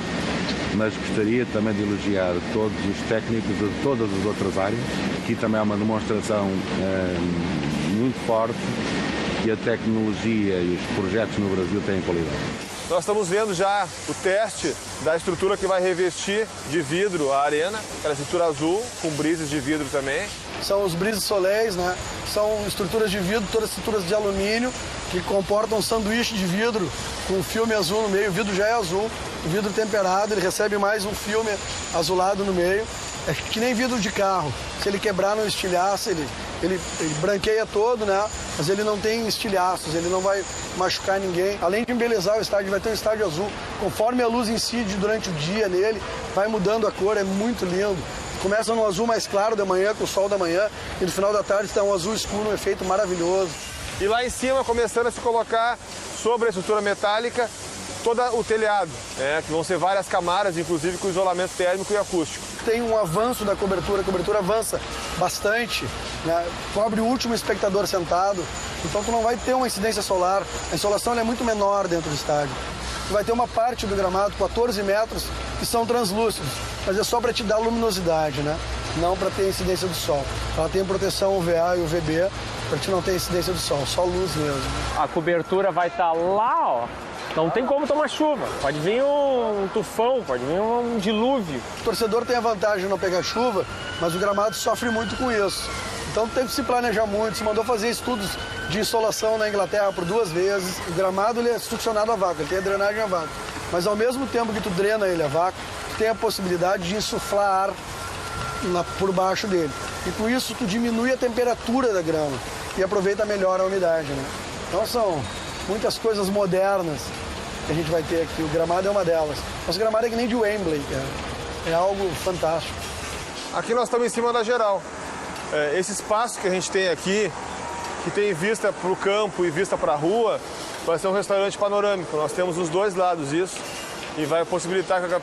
S16: mas gostaria também de elogiar todos os técnicos de todas as outras áreas. Aqui também há uma demonstração muito forte que a tecnologia e os projetos no Brasil têm qualidade.
S8: Nós estamos vendo já o teste da estrutura que vai revestir de vidro a arena, aquela estrutura azul, com brises de vidro também.
S23: São os brises soleis, né? São estruturas de vidro, todas estruturas de alumínio, que comportam um sanduíche de vidro com filme azul no meio. O vidro já é azul, o vidro temperado, ele recebe mais um filme azulado no meio. É que nem vidro de carro. Se ele quebrar no estilhaço, ele branqueia todo, né? Mas ele não tem estilhaços, ele não vai machucar ninguém. Além de embelezar o estádio, vai ter um estádio azul. Conforme a luz incide durante o dia nele, vai mudando a cor, é muito lindo. Começa no azul mais claro da manhã, com o sol da manhã, e no final da tarde está um azul escuro, um efeito maravilhoso.
S8: E lá em cima, começando a se colocar sobre a estrutura metálica, todo o telhado, que vão ser várias camadas, inclusive com isolamento térmico e acústico.
S23: Tem um avanço da cobertura, a cobertura avança bastante, né? Cobre o último espectador sentado, então tu não vai ter uma incidência solar, a insolação é muito menor dentro do estádio. Tu vai ter uma parte do gramado, 14 metros, que são translúcidos, mas é só para te dar luminosidade, né? Não para ter incidência do sol. Ela tem proteção UVA e UVB, para te não ter incidência do sol, só luz mesmo.
S4: A cobertura vai estar lá, ó. Não tem como tomar chuva. Pode vir um tufão, pode vir um dilúvio.
S23: O torcedor tem a vantagem de não pegar chuva, mas o gramado sofre muito com isso. Então tem que se planejar muito. Se mandou fazer estudos de insolação na Inglaterra por 2 vezes. O gramado ele é succionado a vácuo, ele tem a drenagem a vácuo. Mas ao mesmo tempo que tu drena ele a vácuo, tu tem a possibilidade de insuflar ar por baixo dele. E com isso tu diminui a temperatura da grama e aproveita melhor a umidade, né? Então são muitas coisas modernas que a gente vai ter aqui. O gramado é uma delas. Nosso gramado é que nem de Wembley, é algo fantástico.
S8: Aqui nós estamos em cima da geral. Esse espaço que a gente tem aqui, que tem vista para o campo e vista para a rua, vai ser um restaurante panorâmico. Nós temos os 2 lados isso e vai possibilitar que o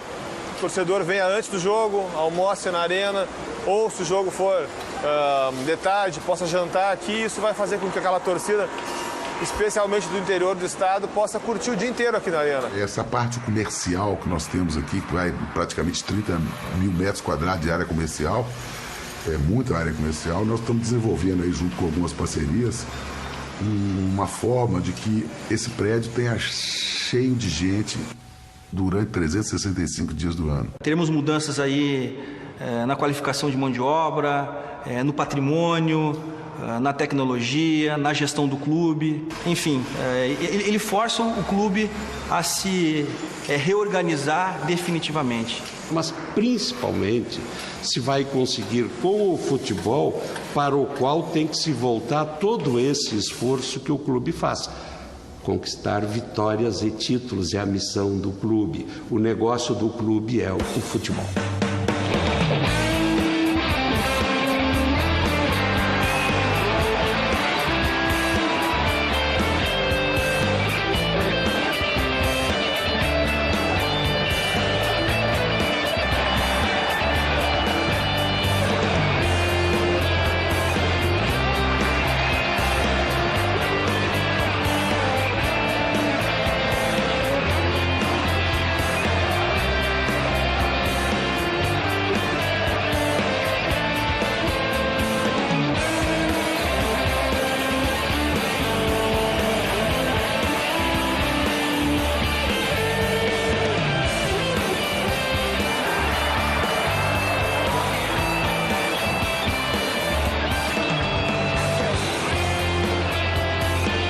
S8: torcedor venha antes do jogo, almoce na arena, ou se o jogo for de tarde, possa jantar aqui. Isso vai fazer com que aquela torcida, especialmente do interior do estado, possa curtir o dia inteiro aqui na arena.
S20: Essa parte comercial que nós temos aqui, que vai praticamente 30 mil metros quadrados de área comercial, é muita área comercial, nós estamos desenvolvendo aí, junto com algumas parcerias, uma forma de que esse prédio tenha cheio de gente durante 365 dias do ano.
S22: Teremos mudanças aí na qualificação de mão de obra, no patrimônio, na tecnologia, na gestão do clube, enfim, ele força o clube a se reorganizar definitivamente.
S21: Mas principalmente se vai conseguir com o futebol, para o qual tem que se voltar todo esse esforço que o clube faz. Conquistar vitórias e títulos é a missão do clube. O negócio do clube é o futebol.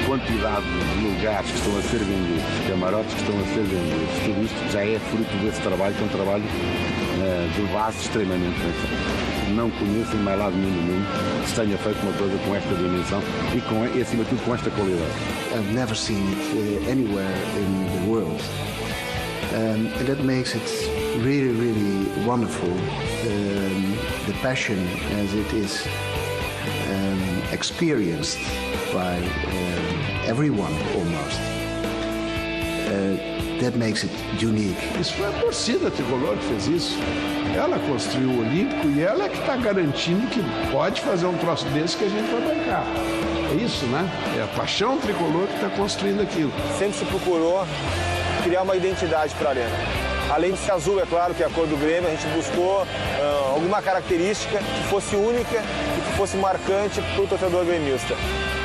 S16: Quantidade de lugares que estão a ser vendidos, camarotes que estão a ser vendidos, tudo isto já é fruto desse trabalho, que é um trabalho de base extremamente bem feito. Não conheço em mais lado nenhum do mundo que se tenha feito uma coisa com esta dimensão e acima de tudo com esta qualidade.
S19: I've never seen it anywhere in the world. And that makes it really, really wonderful. The passion as it is experienced by everyone almost. That makes it unique.
S5: Isso foi a torcida tricolor que fez isso. Ela construiu o Olímpico e ela é que está garantindo que pode fazer um troço desse que a gente vai bancar. É isso, né? É a paixão tricolor que está construindo aquilo.
S8: Sempre se procurou criar uma identidade para a Arena. Além de ser azul, é claro, que é a cor do Grêmio, a gente buscou alguma característica que fosse única e que fosse marcante para o torcedor gremista.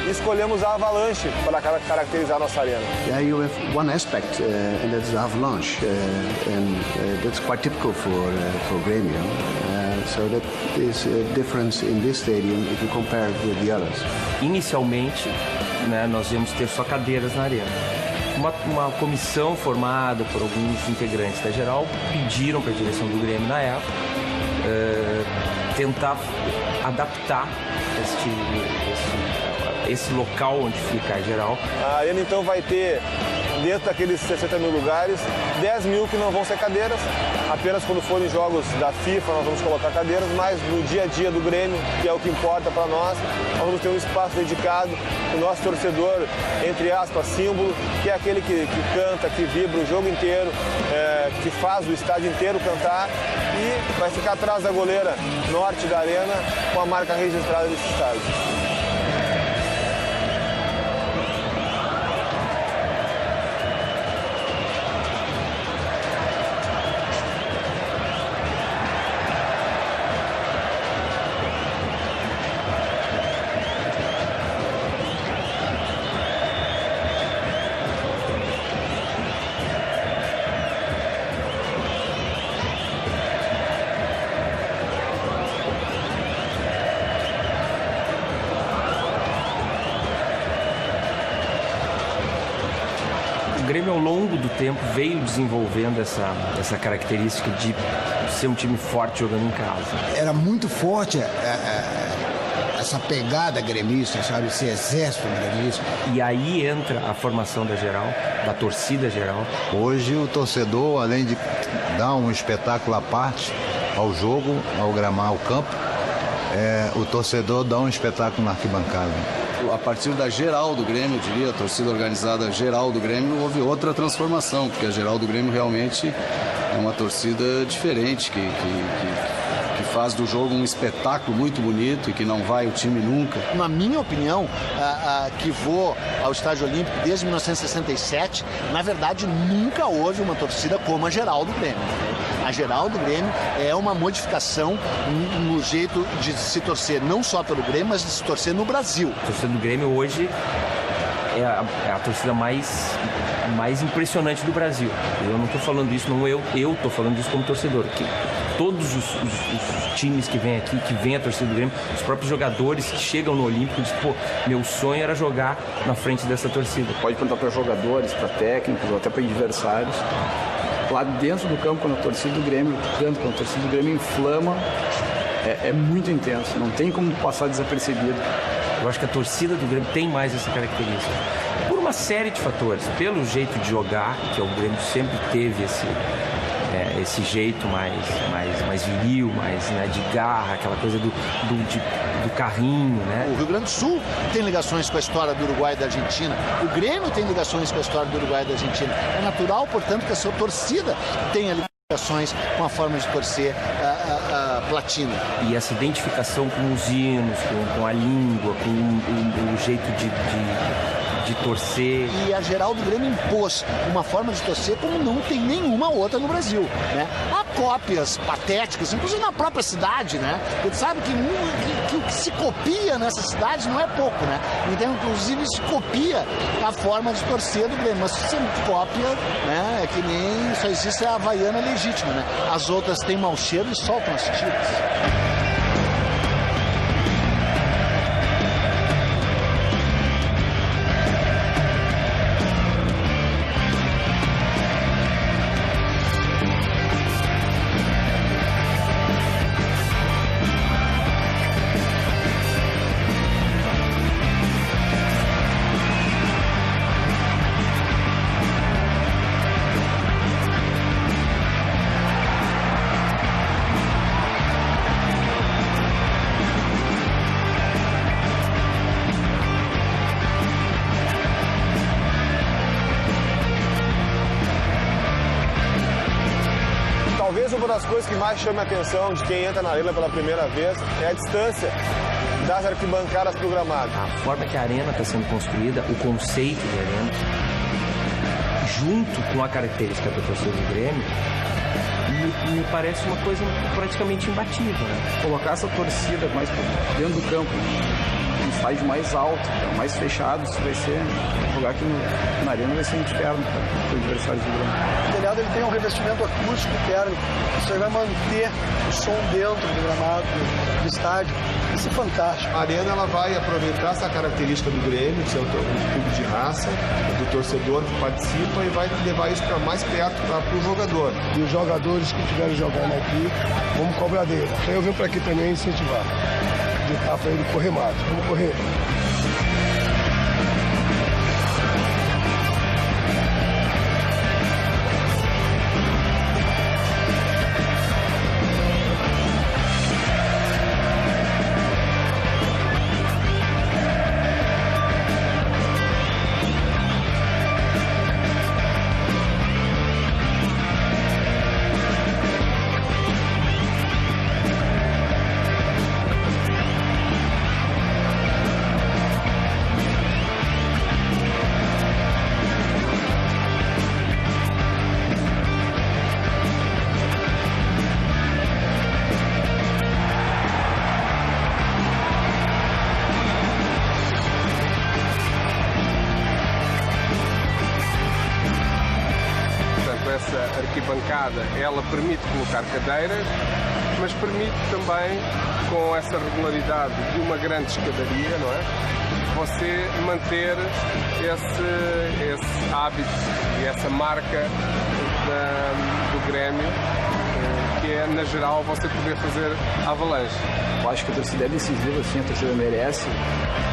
S8: E escolhemos a Avalanche para caracterizar a nossa arena.
S19: Yeah, you have one aspect, and that's the avalanche, and that's quite typical for Grêmio. So that is a difference in this stadium if you compare it with the others.
S11: Inicialmente, né, nós íamos ter só cadeiras na arena. Uma comissão formada por alguns integrantes da geral pediram para a direção do Grêmio na época tentar adaptar esse local onde fica a geral.
S8: A arena então vai ter, dentro daqueles 60 mil lugares, 10 mil que não vão ser cadeiras. Apenas quando forem jogos da FIFA nós vamos colocar cadeiras, mas no dia a dia do Grêmio, que é o que importa para nós vamos ter um espaço dedicado, o nosso torcedor, entre aspas, símbolo, que é aquele que canta, que vibra o jogo inteiro, que faz o estádio inteiro cantar e vai ficar atrás da goleira norte da arena com a marca registrada desse estádio.
S11: O Grêmio, ao longo do tempo, veio desenvolvendo essa característica de ser um time forte jogando em casa.
S9: Era muito forte essa pegada gremista, sabe? Esse exército gremista.
S11: E aí entra a formação da geral, da torcida geral.
S3: Hoje o torcedor, além de dar um espetáculo à parte ao jogo, ao gramado, ao campo, o torcedor dá um espetáculo na arquibancada.
S12: A partir da geral do Grêmio, eu diria, a torcida organizada geral do Grêmio, houve outra transformação, porque a geral do Grêmio realmente é uma torcida diferente, que faz do jogo um espetáculo muito bonito e que não vai o time nunca.
S2: Na minha opinião, que vou ao Estádio Olímpico desde 1967, na verdade nunca houve uma torcida como a geral do Grêmio. A geral do Grêmio é uma modificação no jeito de se torcer não só pelo Grêmio, mas de se torcer no Brasil.
S11: A torcida do Grêmio hoje é a torcida mais impressionante do Brasil. Eu não estou falando isso, não eu estou falando isso como torcedor. Que todos os times que vêm aqui, que vêm a torcida do Grêmio, os próprios jogadores que chegam no Olímpico dizem, pô, meu sonho era jogar na frente dessa torcida.
S22: Pode perguntar para jogadores, para técnicos, ou até para adversários. Lá dentro do campo, quando a torcida do Grêmio canta, quando a torcida do Grêmio inflama, é muito intenso, não tem como passar desapercebido.
S11: Eu acho que a torcida do Grêmio tem mais essa característica. Por uma uma série de fatores. Pelo jeito de jogar, que o Grêmio sempre teve esse jeito mais viril, mais, né, de garra, aquela coisa do carrinho, né?
S2: O Rio Grande do Sul tem ligações com a história do Uruguai e da Argentina. O Grêmio tem ligações com a história do Uruguai e da Argentina. É natural, portanto, que a sua torcida tenha ligações com a forma de torcer platina.
S11: E essa identificação com os hinos, com a língua, com o jeito de torcer.
S2: E a geral do Grêmio impôs uma forma de torcer como não tem nenhuma outra no Brasil, né? Há cópias patéticas, inclusive na própria cidade, né? Porque sabe que o que se copia nessa cidade não é pouco, né? Então, inclusive, se copia a forma de torcer do Grêmio, mas se você cópia, né? É que nem só existe a havaiana legítima, né? As outras têm mau cheiro e soltam as tiras.
S8: Talvez uma das coisas que mais chame a atenção de quem entra na arena pela primeira vez é a distância das arquibancadas para o gramado.
S11: A forma que a arena está sendo construída, o conceito de arena, junto com a característica da torcida do Grêmio, me parece uma coisa praticamente imbatível, né?
S22: Colocar essa torcida mais dentro do campo, um estádio mais alto, mais fechado, isso vai ser... Jogar aqui na arena vai ser um inferno para os adversários do Grêmio.
S23: O telhado ele tem um revestimento acústico térmico, isso aí vai manter o som dentro do gramado, do estádio. Isso é fantástico.
S13: A arena ela vai aproveitar essa característica do Grêmio, de ser um clube de raça, do torcedor que participa, e vai levar isso para mais perto para o jogador.
S23: E os jogadores que estiverem jogando aqui, vamos cobrar dele. Então eu venho para aqui também incentivar, ditar para ele correr mais. Vamos correr.
S7: Essa arquibancada, ela permite colocar cadeiras, mas permite também, com essa regularidade de uma grande escadaria, não é? Você manter esse hábito e essa marca do Grêmio, que é, na geral, você poder fazer avalanche.
S22: Eu acho que a torcida é decisiva, assim, a torcida merece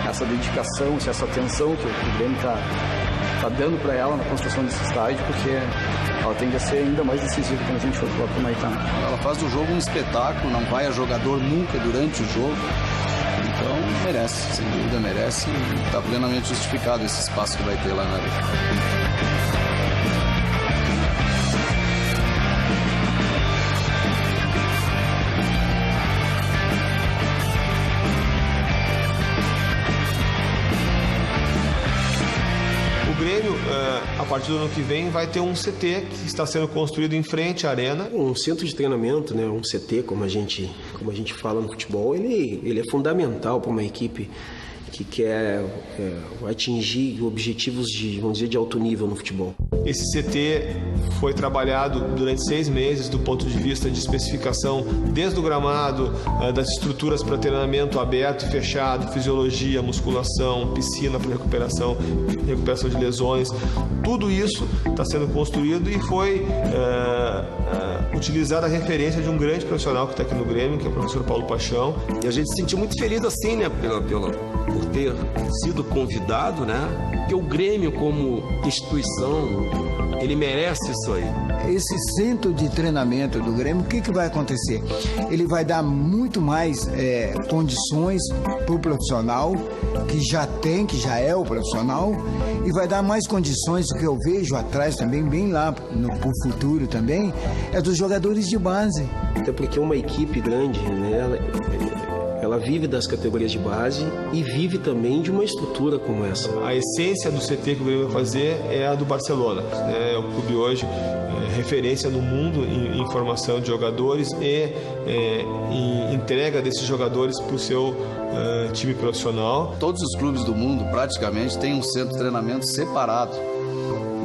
S22: essa dedicação, essa atenção que o Grêmio está dando para ela na construção desse estádio, porque ela tende a ser ainda mais decisiva quando a gente for para o Maitá.
S12: Ela faz do jogo um espetáculo, não vai a jogador nunca durante o jogo. Então merece, sem dúvida merece, e está plenamente justificado esse espaço que vai ter lá na arena.
S13: O Grêmio, a partir do ano que vem, vai ter um CT que está sendo construído em frente à arena.
S15: Um centro de treinamento, né, um CT, como a gente fala no futebol, ele é fundamental para uma equipe que quer atingir objetivos vamos dizer, de alto nível no futebol.
S13: Esse CT foi trabalhado durante 6 meses do ponto de vista de especificação, desde o gramado, das estruturas para treinamento aberto e fechado, fisiologia, musculação, piscina para recuperação de lesões. Tudo isso está sendo construído e foi utilizada a referência de um grande profissional que está aqui no Grêmio, que é o professor Paulo Paixão.
S15: E a gente se sentiu muito feliz assim, né, pelo
S1: por ter sido convidado, né? Porque o Grêmio, como instituição, ele merece isso aí.
S9: Esse centro de treinamento do Grêmio, o que vai acontecer? Ele vai dar muito mais condições para o profissional, que já é o profissional, e vai dar mais condições, o que eu vejo atrás também, bem lá pro futuro também, é dos jogadores de base.
S15: Até porque uma equipe grande, né, ela vive das categorias de base e vive também de uma estrutura como essa.
S13: A essência do CT que o Grêmio vai fazer é a do Barcelona. É o clube hoje referência no mundo em formação de jogadores e em entrega desses jogadores para o seu time profissional.
S12: Todos os clubes do mundo praticamente têm um centro de treinamento separado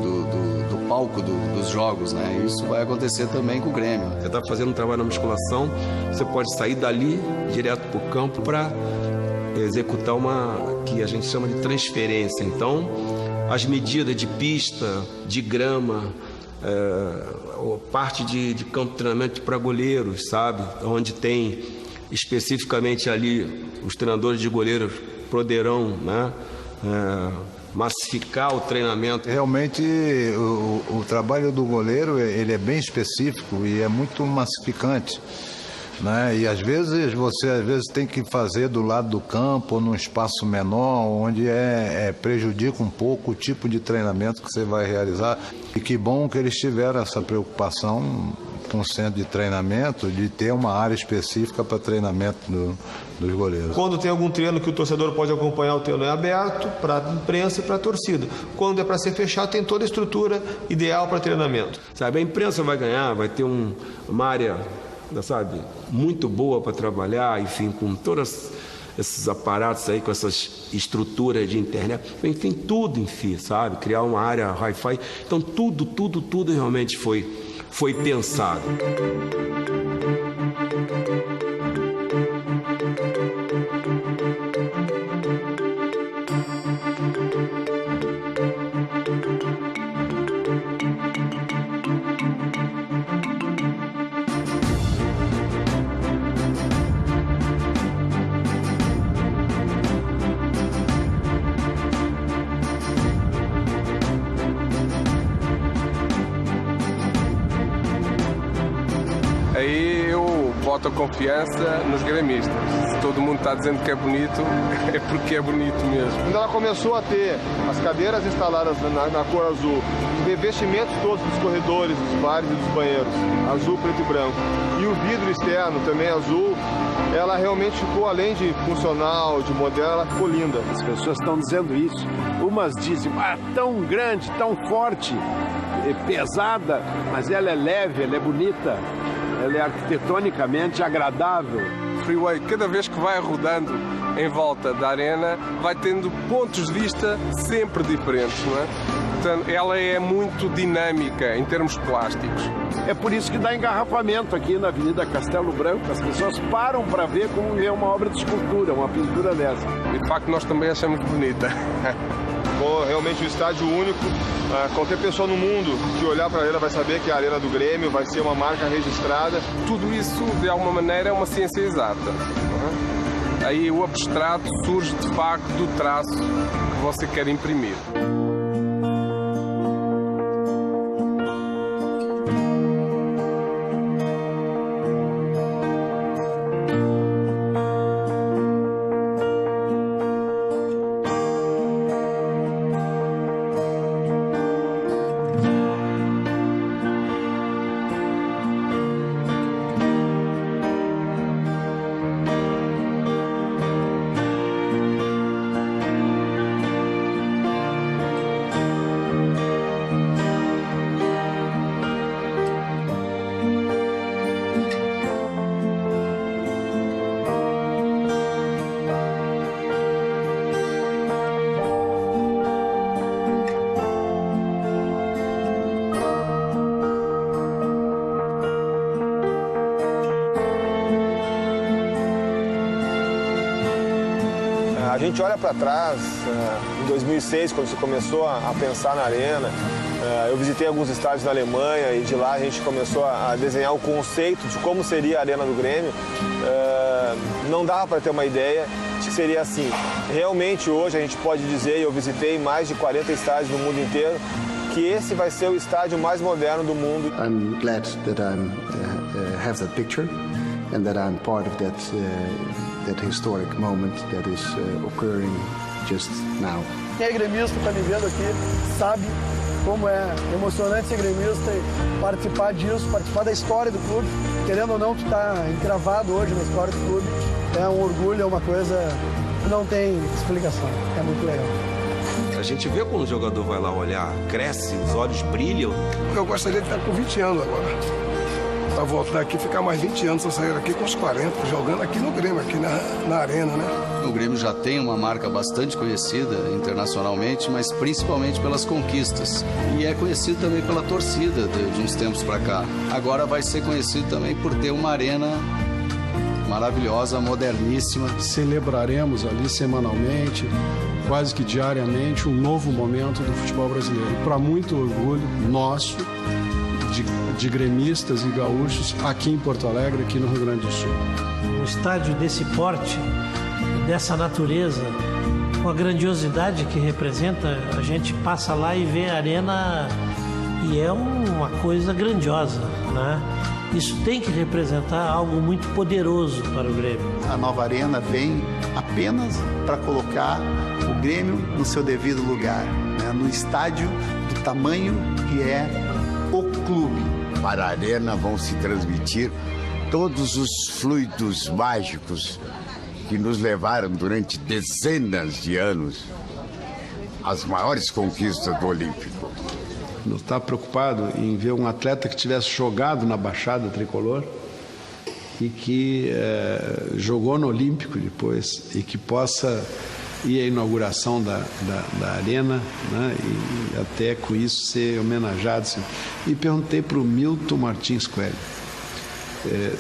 S12: do palco dos jogos, né? Isso vai acontecer também com o Grêmio.
S1: Você está fazendo um trabalho na musculação, você pode sair dali direto para o campo para executar uma que a gente chama de transferência. Então, as medidas de pista, de grama, parte de campo de treinamento para goleiros, sabe? Onde tem especificamente ali os treinadores de goleiros poderão, né? Massificar o treinamento.
S3: Realmente o trabalho do goleiro ele é bem específico e é muito massificante, né? E às vezes você tem que fazer do lado do campo ou num espaço menor, onde prejudica um pouco o tipo de treinamento que você vai realizar. E que bom que eles tiveram essa preocupação com o centro de treinamento, de ter uma área específica para treinamento dos goleiros.
S13: Quando tem algum treino que o torcedor pode acompanhar, o treino é aberto para a imprensa e para a torcida. Quando é para ser fechado, tem toda a estrutura ideal para treinamento.
S1: Sabe, a imprensa vai ganhar, vai ter uma área, sabe, muito boa para trabalhar, enfim, com todos esses aparatos aí, com essas estruturas de internet, enfim, tudo, enfim, sabe, criar uma área Wi-Fi. Então tudo realmente foi pensado.
S7: Aí eu boto a confiança nos gremistas. Se todo mundo está dizendo que é bonito, é porque é bonito mesmo.
S8: Quando ela começou a ter as cadeiras instaladas na cor azul, os revestimentos todos dos corredores, dos bares e dos banheiros, azul, preto e branco, e o vidro externo também azul, ela realmente ficou, além de funcional, de moderna, ela ficou linda.
S14: As pessoas estão dizendo isso. Umas dizem, tão grande, tão forte, pesada, mas ela é leve, ela é bonita. Ela é arquitetonicamente agradável.
S7: O freeway, cada vez que vai rodando em volta da arena, vai tendo pontos de vista sempre diferentes, não é? Portanto, ela é muito dinâmica em termos plásticos.
S14: É por isso que dá engarrafamento aqui na Avenida Castelo Branco. As pessoas param para ver como é uma obra de escultura, uma pintura dessa.
S7: E de facto nós também achamos bonita.
S8: Realmente um estádio único. Qualquer pessoa no mundo que olhar para a arena vai saber que a Arena do Grêmio vai ser uma marca registrada.
S7: Tudo isso, de alguma maneira, é uma ciência exata. Aí o abstrato surge, de facto, do traço que você quer imprimir.
S8: A gente olha para trás, em 2006, quando se começou a pensar na arena, eu visitei alguns estádios na Alemanha e de lá a gente começou a desenhar o conceito de como seria a Arena do Grêmio. Não dava para ter uma ideia seria assim. Realmente hoje a gente pode dizer, e eu visitei mais de 40 estádios no mundo inteiro, que esse vai ser o estádio mais moderno do mundo.
S19: I'm glad that I have that picture and that I'm part of that historic moment that is occurring just now.
S23: Quem é gremista está me vendo aqui sabe como é emocionante ser gremista e participar disso, participar da história do clube. Querendo ou não, tu está encravado hoje na história do clube. É um orgulho, é uma coisa que não tem explicação. É muito legal.
S1: A gente vê quando o jogador vai lá olhar, cresce, os olhos brilham.
S6: Eu gostaria de estar com 20 anos agora. Para voltar aqui, ficar mais 20 anos, eu sair aqui com os 40, jogando aqui no Grêmio, aqui na arena, né?
S12: O Grêmio já tem uma marca bastante conhecida internacionalmente, mas principalmente pelas conquistas. E é conhecido também pela torcida de uns tempos para cá. Agora vai ser conhecido também por ter uma arena maravilhosa, moderníssima.
S5: Celebraremos ali semanalmente, quase que diariamente, um novo momento do futebol brasileiro. Para muito orgulho nosso, de gremistas e gaúchos aqui em Porto Alegre, aqui no Rio Grande do Sul.
S10: Um estádio desse porte, dessa natureza, com a grandiosidade que representa, a gente passa lá e vê a arena e é uma coisa grandiosa, né? Isso tem que representar algo muito poderoso para o Grêmio.
S18: A nova arena vem apenas para colocar o Grêmio no seu devido lugar, né? No estádio do tamanho que é o clube.
S24: Para a arena vão se transmitir todos os fluidos mágicos que nos levaram durante dezenas de anos às maiores conquistas do Olímpico.
S5: Não está preocupado em ver um atleta que tivesse jogado na Baixada Tricolor e que jogou no Olímpico depois e que possa ir à inauguração da arena, né, e até com isso ser homenageado. E perguntei para o Milton Martins Coelho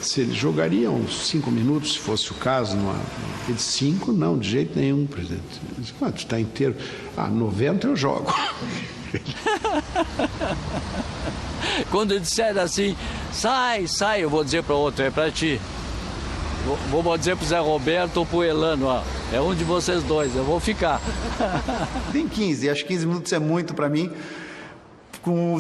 S5: se ele jogaria uns 5 minutos, se fosse o caso. Ele disse: 5? Não, de jeito nenhum, presidente. Eu disse: tu está inteiro. 90 eu jogo.
S25: Quando disser assim, sai, eu vou dizer para outro, é para ti. Vou dizer pro Zé Roberto ou pro Elano, ó, é um de vocês dois, eu vou ficar.
S18: Tem 15, acho que 15 minutos é muito para mim,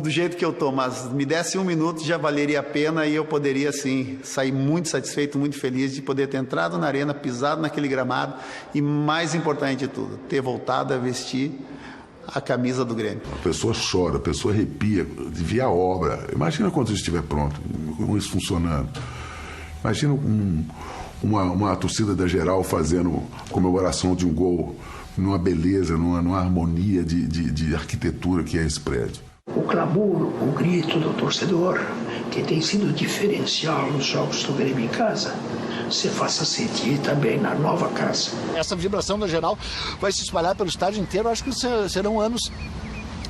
S18: do jeito que eu tô, mas me desse 1 minuto já valeria a pena e eu poderia, assim, sair muito satisfeito, muito feliz de poder ter entrado na arena, pisado naquele gramado e, mais importante de tudo, ter voltado a vestir a camisa do Grêmio.
S20: A pessoa chora, a pessoa arrepia de ver a obra. Imagina quando isso estiver pronto, com isso funcionando. Imagina uma torcida da Geral fazendo comemoração de um gol numa beleza, numa harmonia de arquitetura que é esse prédio.
S26: O clamor, o grito do torcedor, que tem sido diferencial nos jogos do Grêmio em casa, se faça sentir também na nova casa.
S2: Essa vibração da Geral vai se espalhar pelo estádio inteiro. Acho que serão anos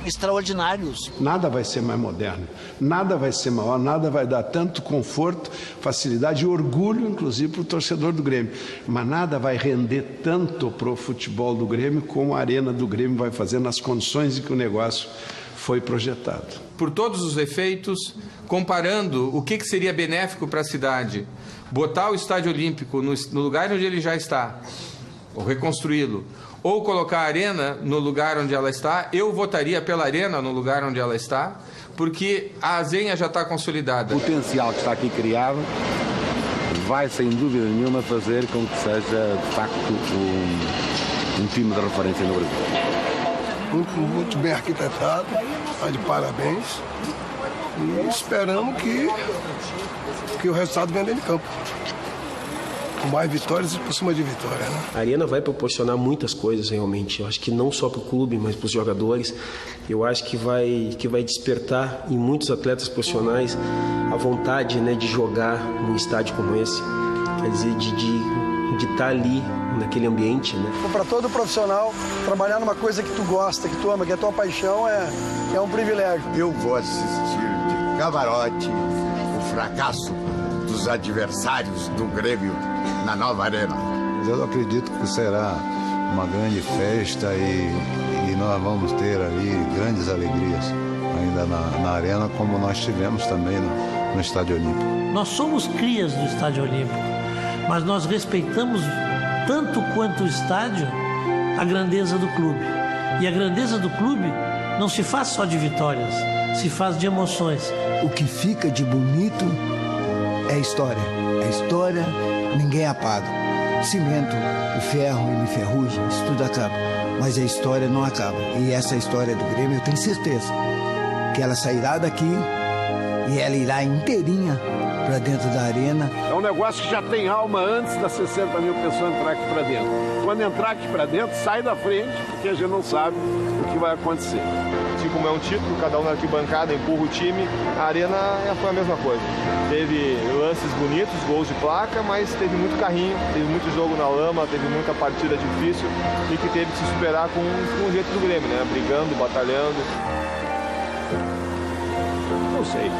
S2: extraordinários.
S5: Nada vai ser mais moderno, nada vai ser maior, nada vai dar tanto conforto, facilidade e orgulho, inclusive, para o torcedor do Grêmio. Mas nada vai render tanto para o futebol do Grêmio como a arena do Grêmio vai fazer nas condições em que o negócio foi projetado.
S27: Por todos os efeitos, comparando o que seria benéfico para a cidade, botar o Estádio Olímpico no lugar onde ele já está, ou reconstruí-lo, ou colocar a arena no lugar onde ela está, eu votaria pela arena no lugar onde ela está, porque a Azenha já está consolidada.
S16: O potencial que está aqui criado vai, sem dúvida nenhuma, fazer com que seja, de facto, um time de referência no Brasil.
S6: Muito bem arquitetado, está de parabéns. E esperamos que o resultado venha dentro de campo. Com mais vitórias e por cima de vitória, né?
S15: A arena vai proporcionar muitas coisas realmente. Eu acho que não só para o clube, mas para os jogadores. Eu acho que vai despertar em muitos atletas profissionais a vontade, né, de jogar num estádio como esse. Quer dizer, de estar ali naquele ambiente, né?
S23: Para todo profissional, trabalhar numa coisa que tu gosta, que tu ama, que é tua paixão, é um privilégio.
S24: Eu vou assistir de camarote o fracasso dos adversários do Grêmio na nova arena.
S3: Eu acredito que será uma grande festa e nós vamos ter ali grandes alegrias ainda na arena, como nós tivemos também no Estádio Olímpico.
S10: Nós somos crias do Estádio Olímpico, mas nós respeitamos tanto quanto o estádio, a grandeza do clube. E a grandeza do clube não se faz só de vitórias, se faz de emoções.
S4: O que fica de bonito é a história. A história ninguém apaga. Cimento, o ferro, ele ferrugem, isso tudo acaba. Mas a história não acaba. E essa história do Grêmio, eu tenho certeza que ela sairá daqui e ela irá inteirinha para dentro da arena.
S9: É um negócio que já tem alma antes das 60 mil pessoas entrar aqui para dentro. Quando entrar aqui para dentro, sai da frente, porque a gente não sabe o que vai acontecer.
S8: Assim como é um título, cada um na arquibancada empurra o time, a arena foi a mesma coisa. Teve lances bonitos, gols de placa, mas teve muito carrinho, teve muito jogo na lama, teve muita partida difícil e que teve que se superar com o jeito do Grêmio, né? Brigando, batalhando.
S9: Não sei.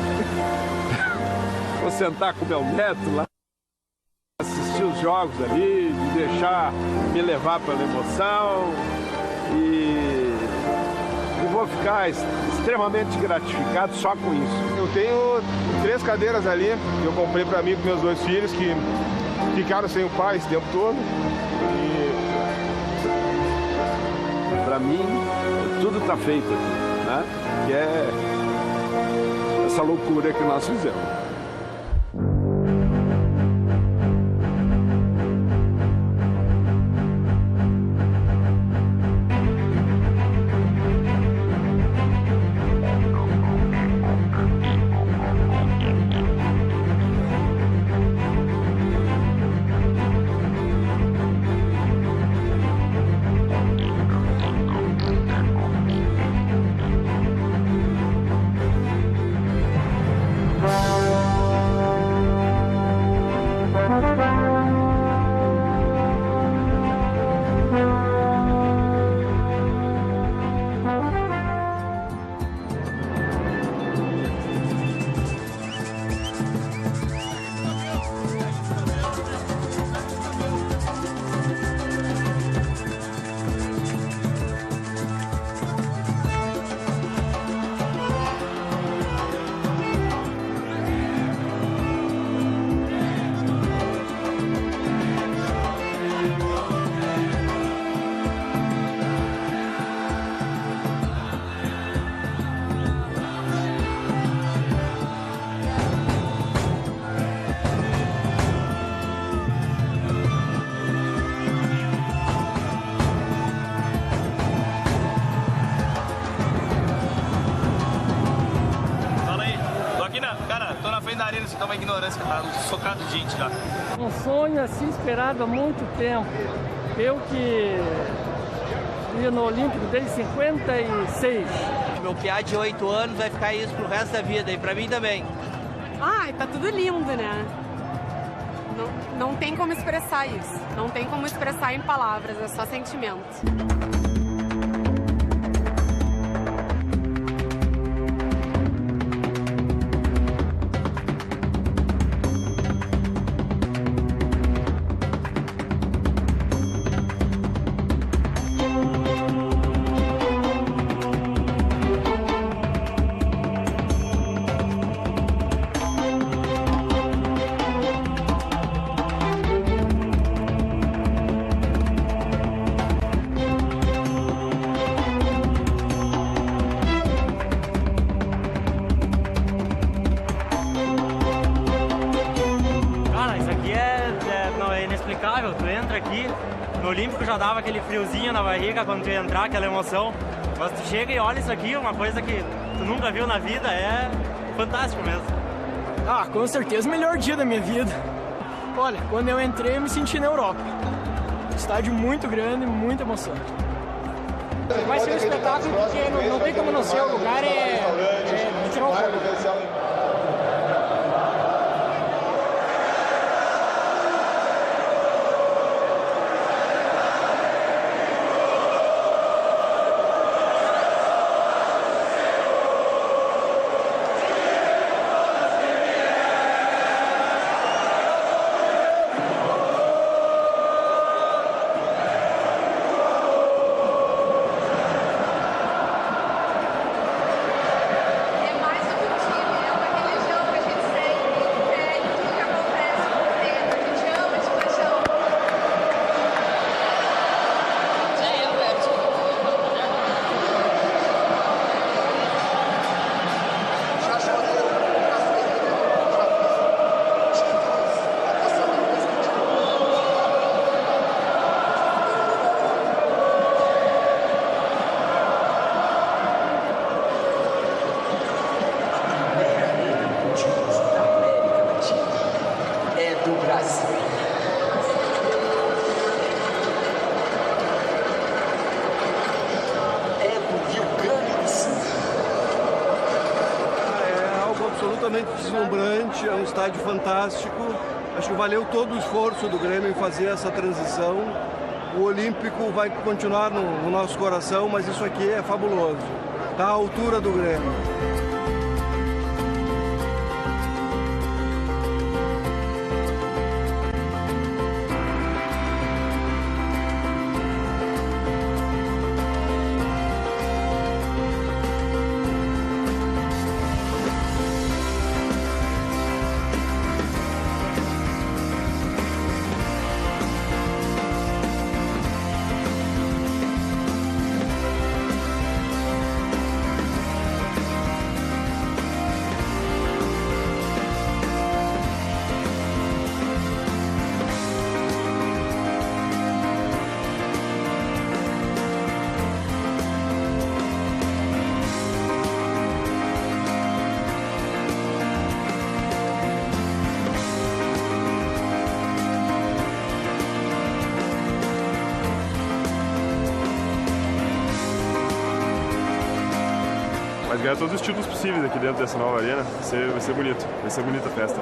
S9: Vou sentar com o meu neto lá, assistir os jogos ali, deixar me levar pela emoção e vou ficar extremamente gratificado só com isso.
S8: Eu tenho 3 cadeiras ali que eu comprei para mim e para meus 2 filhos que ficaram sem o pai esse tempo todo.
S9: E para mim tudo está feito aqui, né? Que é essa loucura que nós fizemos.
S11: Você tá uma ignorância, tá socado de gente lá.
S13: Um sonho assim esperado há muito tempo. Eu que ia no Olímpico desde 56.
S17: Meu piá de 8 anos vai ficar isso pro resto da vida e pra mim também.
S21: Ai, tá tudo lindo, né? Não tem como expressar isso. Não tem como expressar em palavras, é só sentimento.
S13: Tu entra aqui, no Olímpico já dava aquele friozinho na barriga quando tu ia entrar, aquela emoção. Mas tu chega e olha isso aqui, uma coisa que tu nunca viu na vida, é fantástico mesmo.
S22: Ah, com certeza o melhor dia da minha vida. Olha, quando eu entrei eu me senti na Europa. Estádio muito grande, muita emoção.
S28: Vai ser um espetáculo porque não tem como não ser, o lugar é tirar um pouco.
S1: absolutamente deslumbrante, é um estádio fantástico. Acho que valeu todo o esforço do Grêmio em fazer essa transição. O Olímpico vai continuar no nosso coração, mas isso aqui é fabuloso. Está à altura do Grêmio.
S7: Mas ganhar todos os títulos possíveis aqui dentro dessa nova arena, vai ser bonito, vai ser bonita a festa.